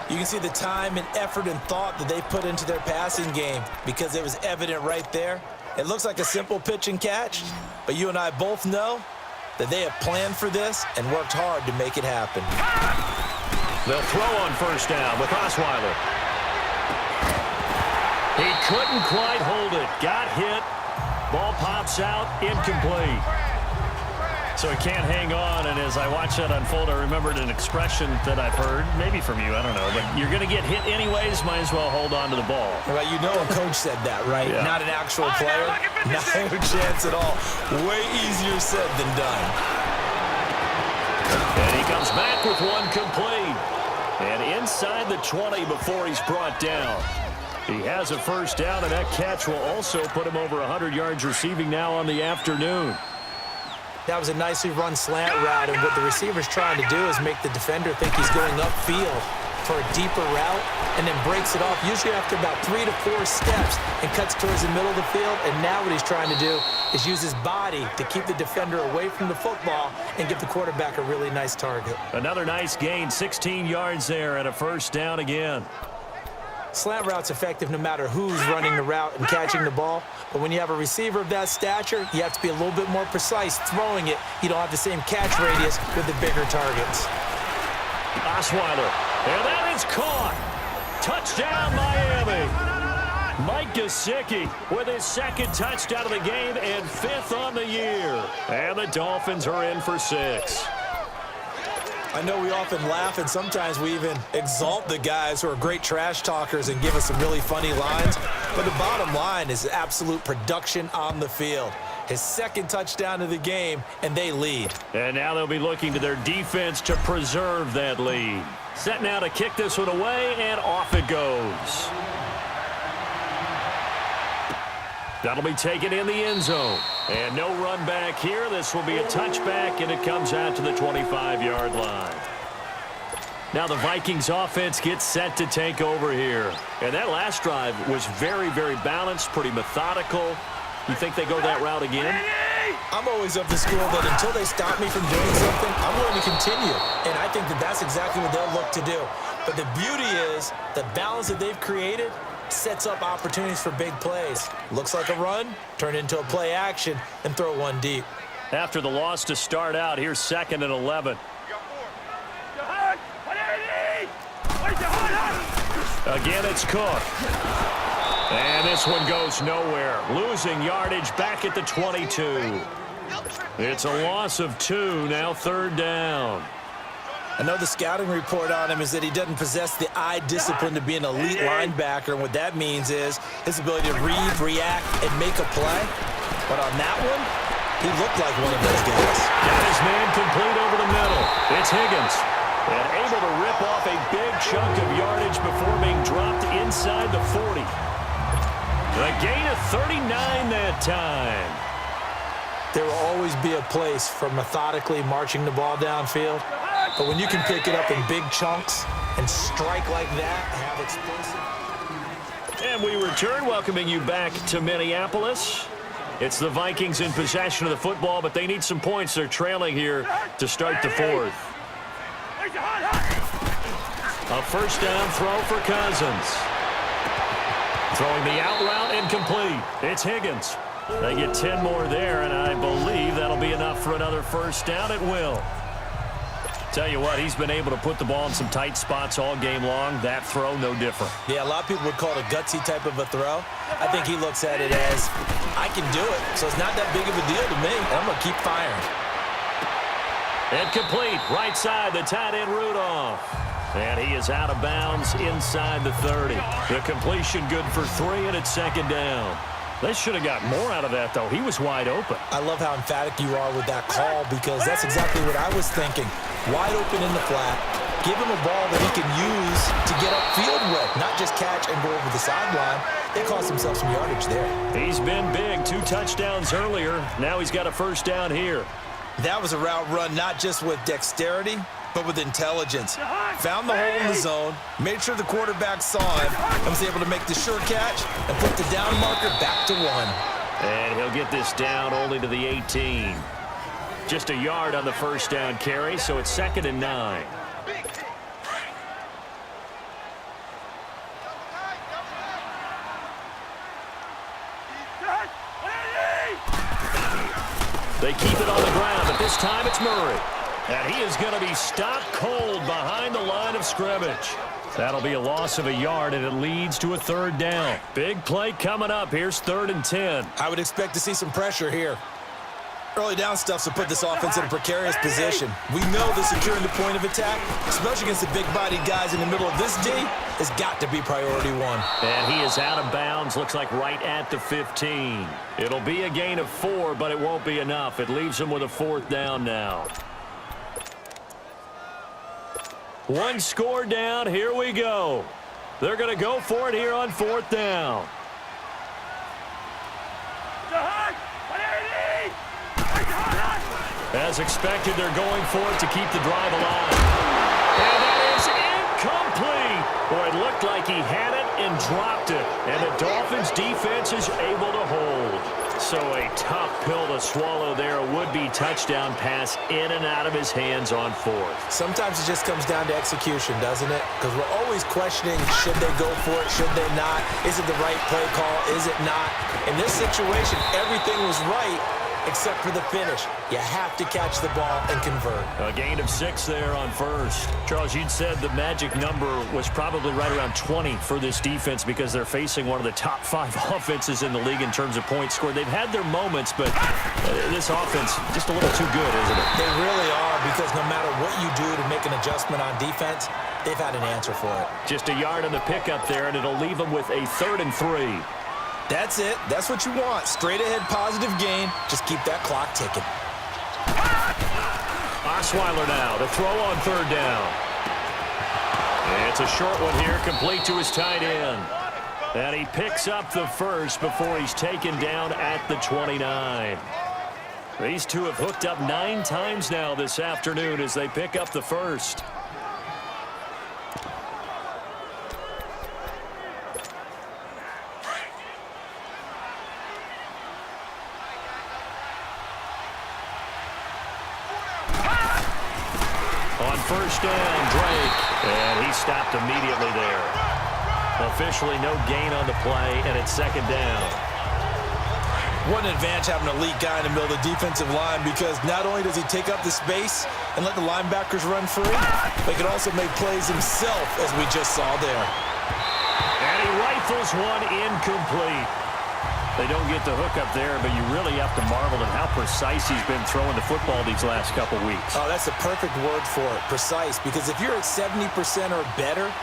You can see the time and effort and thought that they put into their passing game because it was evident right there. It looks like a simple pitch and catch, but you and I both know that they have planned for this and worked hard to make it happen. They'll throw on 1st down with Osweiler. He couldn't quite hold it. Got hit. Ball pops out. Incomplete. So he can't hang on, and as I watch that unfold, I remembered an expression that I've heard, maybe from you, I don't know, but you're going to get hit anyways, might as well hold on to the ball. Well, you know a coach said that, right? Yeah. Not an actual player. No chance at all. Way easier said than done. And he comes back with one complete. And inside the 20 before he's brought down. He has a 1st down, and that catch will also put him over 100 yards receiving now on the afternoon. That was a nicely run slant route, and what the receiver's trying to do is make the defender think he's going upfield for a deeper route and then breaks it off, usually after about 3 to 4 steps, and cuts towards the middle of the field. And now what he's trying to do is use his body to keep the defender away from the football and give the quarterback a really nice target. Another nice gain, 16 yards there, and a 1st down again. Slant route's effective no matter who's running the route and catching the ball. But when you have a receiver of that stature, you have to be a little bit more precise throwing it. You don't have the same catch radius with the bigger targets. Osweiler, and that is caught. Touchdown, Miami. Mike Gesicki with his 2nd touchdown of the game and 5th on the year. And the Dolphins are in for 6. I know we often laugh, and sometimes we even exalt the guys who are great trash talkers and give us some really funny lines. But the bottom line is absolute production on the field. His 2nd touchdown of the game, and they lead. And now they'll be looking to their defense to preserve that lead. Set now to kick this one away, and off it goes. That'll be taken in the end zone. And no run back here. This will be a touchback, and it comes out to the 25-yard line. Now the Vikings offense gets set to take over here. And that last drive was very, very balanced, pretty methodical. You think they go that route again? I'm always of the school that until they stop me from doing something, I'm willing to continue. And I think that that's exactly what they'll look to do. But the beauty is the balance that they've created sets up opportunities for big plays. Looks like a run, turn into a play action, and throw one deep. After the loss to start out, here's 2nd and 11. Again, it's Cook. And this one goes nowhere. Losing yardage back at the 22. It's a loss of 2, now 3rd down. I know the scouting report on him is that he doesn't possess the eye discipline to be an elite linebacker, and what that means is his ability to read, react, and make a play. But on that one, he looked like one of those guys. Got his man complete over the middle. It's Higgins. And able to rip off a big chunk of yardage before being dropped inside the 40. A gain of 39 that time. There will always be a place for methodically marching the ball downfield. But when you can pick it up in big chunks and strike like that, have explosive. And we return, welcoming you back to Minneapolis. It's the Vikings in possession of the football, but they need some points. They're trailing here to start the 4th. A 1st down throw for Cousins. Throwing the out route incomplete. It's Higgins. They get 10 more there, and I believe that'll be enough for another 1st down. It will. Tell you what, he's been able to put the ball in some tight spots all game long. That throw, no different. Yeah, a lot of people would call it a gutsy type of a throw. I think he looks at it as, I can do it, so it's not that big of a deal to me, and I'm going to keep firing. Incomplete, right side, the tight end Rudolph. And he is out of bounds inside the 30. The completion good for 3, and it's 2nd down. They should have got more out of that, though. He was wide open. I love how emphatic you are with that call, because that's exactly what I was thinking. Wide open in the flat. Give him a ball that he can use to get upfield with, not just catch and go over the sideline. They cost themselves some yardage there. He's been big. 2 touchdowns earlier. Now he's got a 1st down here. That was a route run not just with dexterity, but with intelligence. Found the hole in the zone, made sure the quarterback saw him, and was able to make the sure catch and put the down marker back to 1. And he'll get this down only to the 18. Just a yard on the 1st down carry, so it's 2nd and 9. They keep it on the ground, but this time it's Murray. And he is going to be stopped cold behind the line of scrimmage. That'll be a loss of a yard, and it leads to a 3rd down. Big play coming up. Here's 3rd and 10. I would expect to see some pressure here. Early down stuff to put this offense in a precarious position. We know the securing the point of attack, especially against the big-bodied guys in the middle of this D, has got to be priority 1. And he is out of bounds, looks like right at the 15. It'll be a gain of 4, but it won't be enough. It leaves him with a 4th down now. 1 score down. Here we go. They're going to go for it here on 4th down. As expected, they're going for it to keep the drive alive. And that is incomplete. Boy, it looked like he had it and dropped it. And the Dolphins defense is able to hold. So a tough pill to swallow there. A would-be touchdown pass in and out of his hands on 4th. Sometimes it just comes down to execution, doesn't it? Because we're always questioning, should they go for it, should they not? Is it the right play call, is it not? In this situation, everything was right except for the finish. You have to catch the ball and convert. A gain of 6 there on 1st. Charles, you'd said the magic number was probably right around 20 for this defense because they're facing one of the top 5 offenses in the league in terms of points scored. They've had their moments, but this offense just a little too good, isn't it? They really are, because no matter what you do to make an adjustment on defense, they've had an answer for it. Just a yard on the pickup there, and it'll leave them with a 3rd and 3. That's it. That's what you want. Straight ahead positive gain. Just keep that clock ticking. Osweiler now to throw on 3rd down. It's a short one here, complete to his tight end. And he picks up the 1st before he's taken down at the 29. These two have hooked up 9 times now this afternoon as they pick up the 1st. On 1st down, Drake, and he stopped immediately there. Officially no gain on the play, and it's second down. What an advantage having an elite guy in the middle of the defensive line, because not only does he take up the space and let the linebackers run free, but he can also make plays himself, as we just saw there. And he rifles one incomplete. They don't get the hook up there, but you really have to marvel at how precise he's been throwing the football these last couple weeks. Oh, that's a perfect word for it, precise, because if you're at 70% or better 2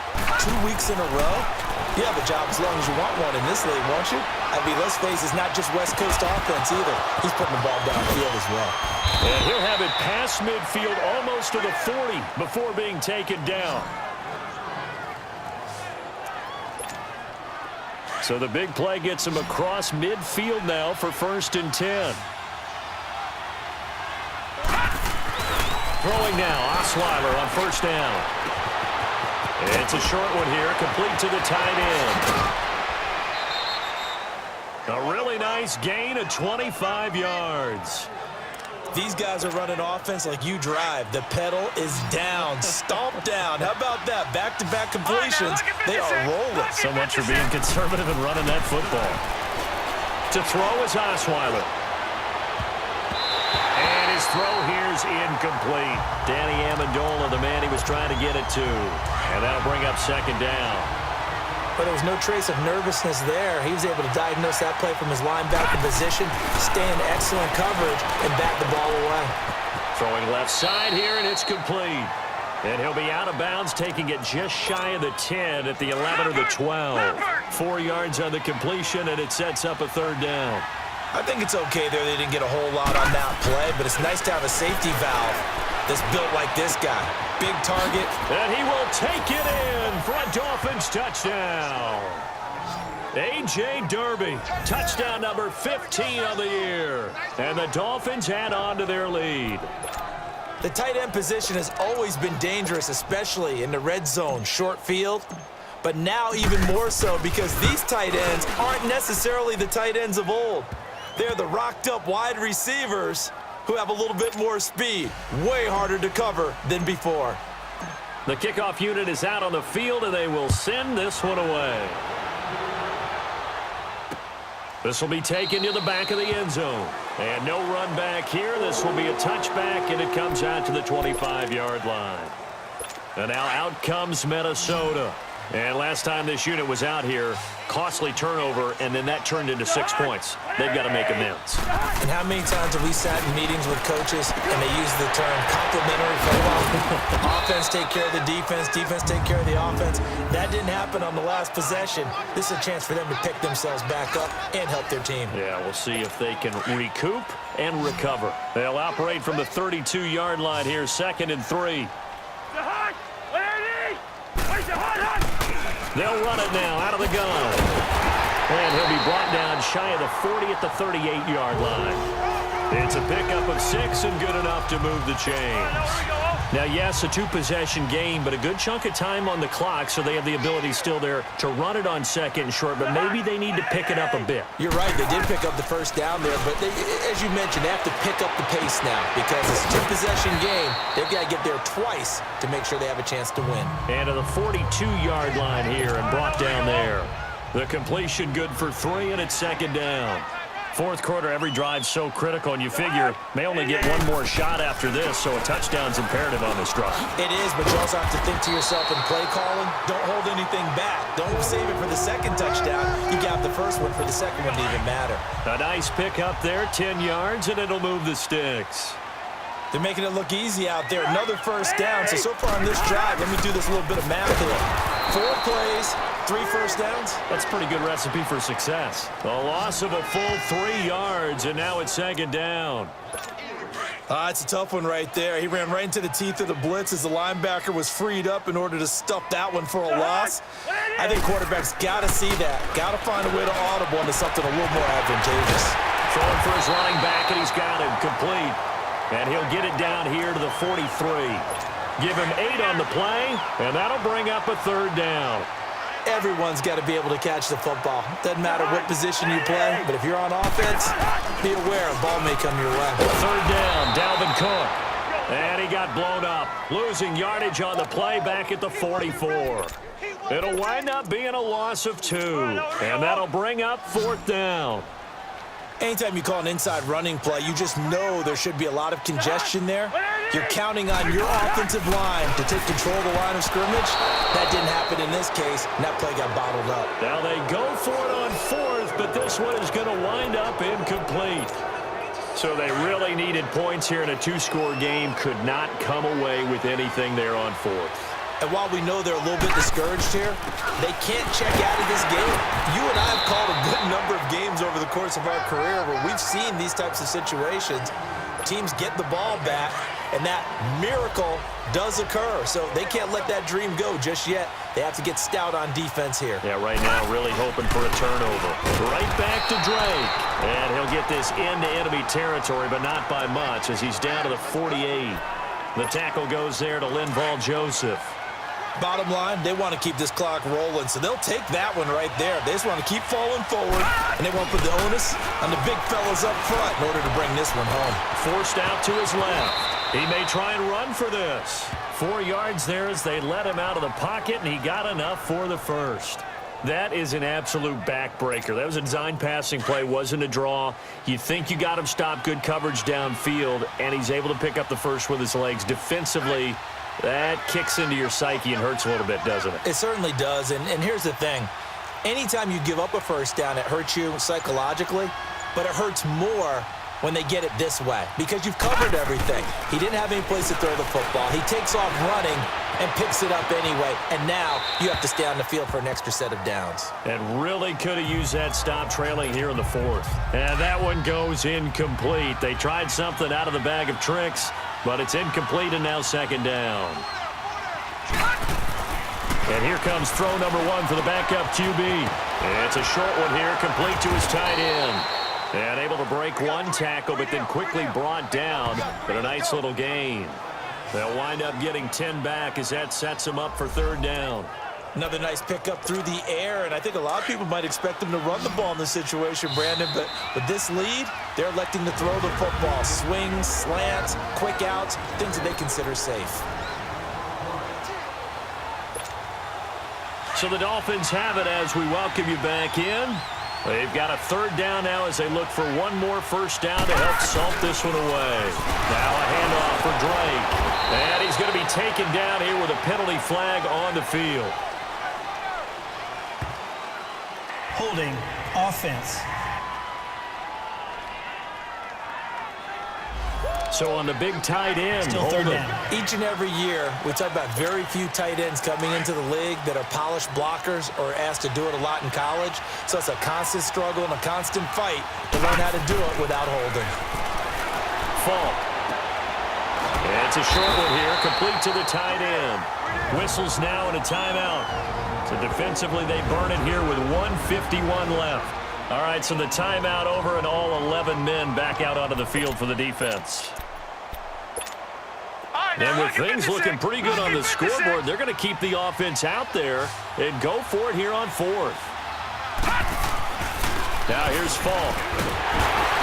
weeks in a row, you have a job as long as you want one in this league, won't you? I mean, let's face it, it's not just West Coast offense either. He's putting the ball downfield as well. And he'll have it past midfield almost to the 40 before being taken down. So the big play gets him across midfield now for 1st and 10. Throwing now, Osweiler on 1st down. It's a short one here, complete to the tight end. A really nice gain of 25 yards. These guys are running offense like you drive. The pedal is down, stomp down. How about that? Back-to-back completions. They are rolling. So much for being conservative and running that football. To throw is Osweiler. And his throw here's incomplete. Danny Amendola, the man he was trying to get it to. And that'll bring up 2nd down. But there was no trace of nervousness there. He was able to diagnose that play from his linebacker position, stay in excellent coverage, and bat the ball away. Throwing left side here, and it's complete. And he'll be out of bounds, taking it just shy of the 10 at the 11 or the 12. 4 yards on the completion, and it sets up a 3rd down. I think it's okay there. They didn't get a whole lot on that play, but it's nice to have a safety valve that's built like this guy. Big target. And he will take it in for a Dolphins touchdown. A.J. Derby, touchdown number 15 on the year. And the Dolphins add on to their lead. The tight end position has always been dangerous, especially in the red zone, short field. But now even more so, because these tight ends aren't necessarily the tight ends of old. They're the rocked-up wide receivers who have a little bit more speed. Way harder to cover than before. The kickoff unit is out on the field, and they will send this one away. This will be taken to the back of the end zone. And no run back here. This will be a touchback, and it comes out to the 25-yard line. And now out comes Minnesota. And last time this unit was out here, costly turnover, and then that turned into 6 points. They've got to make amends. And how many times have we sat in meetings with coaches and they use the term complementary football? Offense take care of the defense, defense take care of the offense. That didn't happen on the last possession. This is a chance for them to pick themselves back up and help their team. Yeah, we'll see if they can recoup and recover. They'll operate from the 32-yard line here, 2nd and 3. They'll run it now out of the gun. And he'll be brought down shy of the 40 at the 38-yard line. It's a pickup of 6 and good enough to move the chains. Now, yes, a 2-possession game, but a good chunk of time on the clock, so they have the ability still there to run it on 2nd and short, but maybe they need to pick it up a bit. You're right. They did pick up the 1st down there, but they, as you mentioned, they have to pick up the pace now because it's a 2-possession game. They've got to get there twice to make sure they have a chance to win. And to the 42-yard line here and brought down there. The completion good for 3, and it's 2nd down. 4th quarter, every drive's so critical, and you figure may only get one more shot after this, so a touchdown's imperative on this drive. It is, but you also have to think to yourself in play calling, don't hold anything back. Don't save it for the 2nd touchdown. You got the 1st one for the 2nd one to even matter. A nice pick up there, 10 yards, and it'll move the sticks. They're making it look easy out there. Another 1st down. So far on this drive, let me do this little bit of math here. 4 plays, 3 1st downs. That's a pretty good recipe for success. A loss of a full 3 yards, and now it's 2nd down. It's a tough one right there. He ran right into the teeth of the blitz as the linebacker was freed up in order to stuff that one for a loss. I think quarterbacks got to see that. Got to find a way to audible into something a little more advantageous. Throwing for his running back, and he's got him complete. And he'll get it down here to the 43. Give him 8 on the play, and that'll bring up a 3rd down. Everyone's got to be able to catch the football. Doesn't matter what position you play, but if you're on offense, be aware a ball may come your way. 3rd down, Dalvin Cook. And he got blown up. Losing yardage on the play back at the 44. It'll wind up being a loss of 2, and that'll bring up 4th down. Anytime you call an inside running play, you just know there should be a lot of congestion there. You're counting on your offensive line to take control of the line of scrimmage. That didn't happen in this case, and that play got bottled up. Now they go for it on 4th, but this one is going to wind up incomplete. So they really needed points here in a 2-score game. Could not come away with anything there on 4th. And while we know they're a little bit discouraged here, they can't check out of this game. You and I have called a good number of games over the course of our career where we've seen these types of situations. Teams get the ball back, and that miracle does occur. So they can't let that dream go just yet. They have to get stout on defense here. Yeah, right now really hoping for a turnover. Right back to Drake. And he'll get this into enemy territory, but not by much as he's down to the 48. The tackle goes there to Linval Joseph. Bottom line, they want to keep this clock rolling, so they'll take that one right there. They just want to keep falling forward, and they want to put the onus on the big fellas up front in order to bring this one home. Forced out to his left. He may try and run for this. 4 yards there as they let him out of the pocket, and he got enough for the first. That is an absolute backbreaker. That was a design passing play, wasn't a draw. You think you got him stopped, good coverage downfield, and he's able to pick up the first with his legs. Defensively, that kicks into your psyche and hurts a little bit, doesn't it? It certainly does, and here's the thing. Anytime you give up a first down, it hurts you psychologically, but it hurts more when they get it this way because you've covered everything. He didn't have any place to throw the football. He takes off running and picks it up anyway, and now you have to stay on the field for an extra set of downs. And really could have used that stop trailing here in the 4th. And that one goes incomplete. They tried something out of the bag of tricks, but it's incomplete and now 2nd down. And here comes throw number 1 for the backup QB. It's a short one here, complete to his tight end. And able to break one tackle, but then quickly brought down. But a nice little gain. They'll wind up getting 10 back as that sets them up for 3rd down. Another nice pickup through the air, and I think a lot of people might expect them to run the ball in this situation, Brandon, but with this lead, they're electing to throw the football. Swings, slants, quick outs, things that they consider safe. So the Dolphins have it as we welcome you back in. They've got a 3rd down now as they look for one more first down to help salt this one away. Now a handoff for Drake. And he's going to be taken down here with a penalty flag on the field. Holding offense. So on the big tight end, Still 3rd down. Each and every year, we talk about very few tight ends coming into the league that are polished blockers or asked to do it a lot in college. So it's a constant struggle and a constant fight to learn how to do it without holding. Falk. It's a short one here, complete to the tight end. Whistles now and a timeout. So defensively, they burn it here with 1:51 left. All right, so the timeout over and all 11 men back out onto the field for the defense. And with things looking pretty good on the scoreboard, they're going to keep the offense out there and go for it here on 4th. Now here's Falk.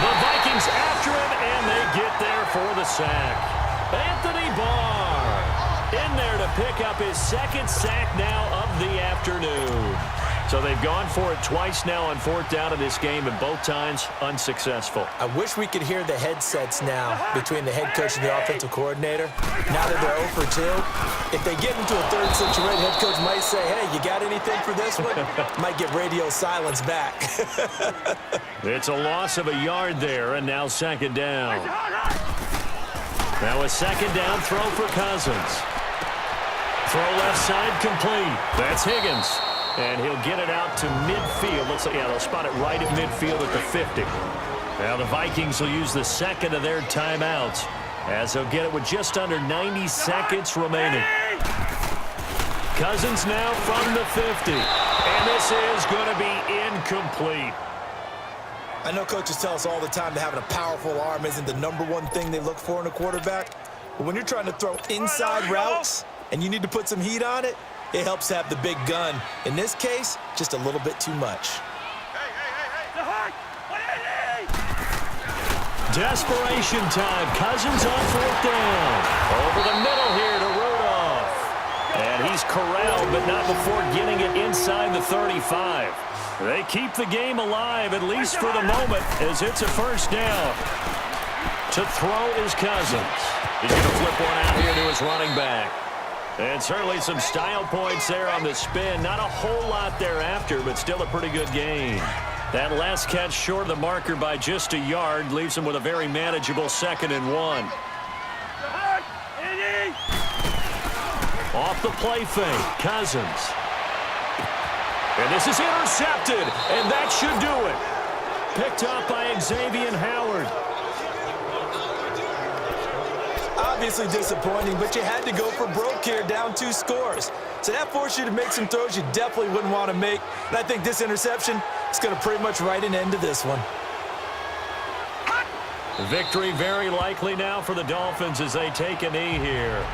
The Vikings after him, and they get there for the sack. Anthony Barr in there to pick up his 2nd sack now of the afternoon. So they've gone for it twice now on 4th down in this game, and both times unsuccessful. I wish we could hear the headsets now between the head coach and the offensive coordinator. Now that they're 0 for 2, if they get into a 3rd situation, head coach might say, hey, you got anything for this one? Might get radio silence back. It's a loss of a yard there, and now 2nd down. Now a 2nd down throw for Cousins. Throw left side complete. That's Higgins. And he'll get it out to midfield. Looks like, yeah, they'll spot it right at midfield at the 50. Now the Vikings will use the 2nd of their timeouts as they'll get it with just under 90 seconds remaining. Cousins now from the 50. And this is going to be incomplete. I know coaches tell us all the time that having a powerful arm isn't the #1 thing they look for in a quarterback. But when you're trying to throw inside routes and you need to put some heat on it, it helps to have the big gun. In this case, just a little bit too much. Desperation time. Cousins on 4th down. Over the middle here to Rudolph. And He's corralled, but not before getting it inside the 35. They keep the game alive, at least for the moment, as it's a first down. To throw is Cousins. He's going to flip one out here to his running back. And certainly some style points there on the spin. Not a whole lot thereafter, but still a pretty good gain. That last catch short of the marker by just a yard leaves him with a very manageable 2nd and 1. Off the play fake, Cousins. And this is intercepted, and that should do it. Picked up by Xavier Howard. Obviously disappointing, but you had to go for broke here, down 2 scores. So that forced you to make some throws you definitely wouldn't want to make. And I think this interception is going to pretty much write an end to this one. Victory very likely now for the Dolphins as they take a knee here.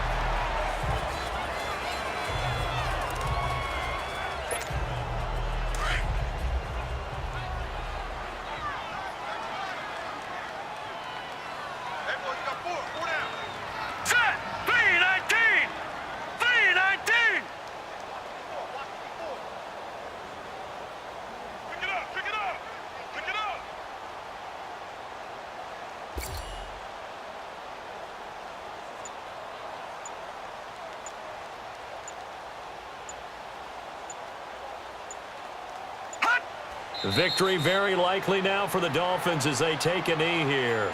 Victory very likely now for the Dolphins as they take a knee here.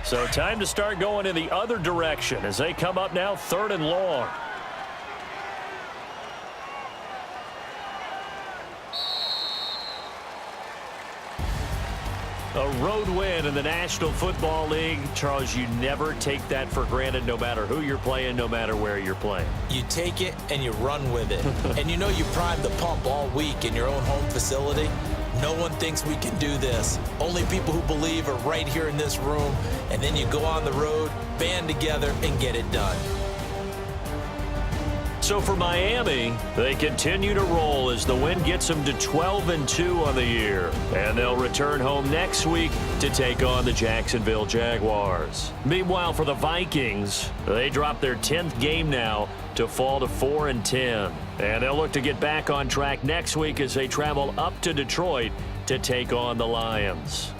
So time to start going in the other direction as they come up now 3rd and long. A road win in the National Football League. Charles, you never take that for granted no matter who you're playing, no matter where you're playing. You take it and you run with it. And you know you primed the pump all week in your own home facility. No one thinks we can do this. Only people who believe are right here in this room. And then you go on the road, band together, and get it done. So for Miami, they continue to roll as the win gets them to 12-2 on the year. And they'll return home next week to take on the Jacksonville Jaguars. Meanwhile, for the Vikings, they drop their 10th game now to fall to 4-10. And they'll look to get back on track next week as they travel up to Detroit to take on the Lions.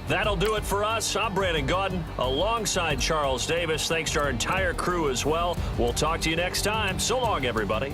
That'll do it for us. I'm Brandon Gaudin alongside Charles Davis. Thanks to our entire crew as well. We'll talk to you next time. So long, everybody.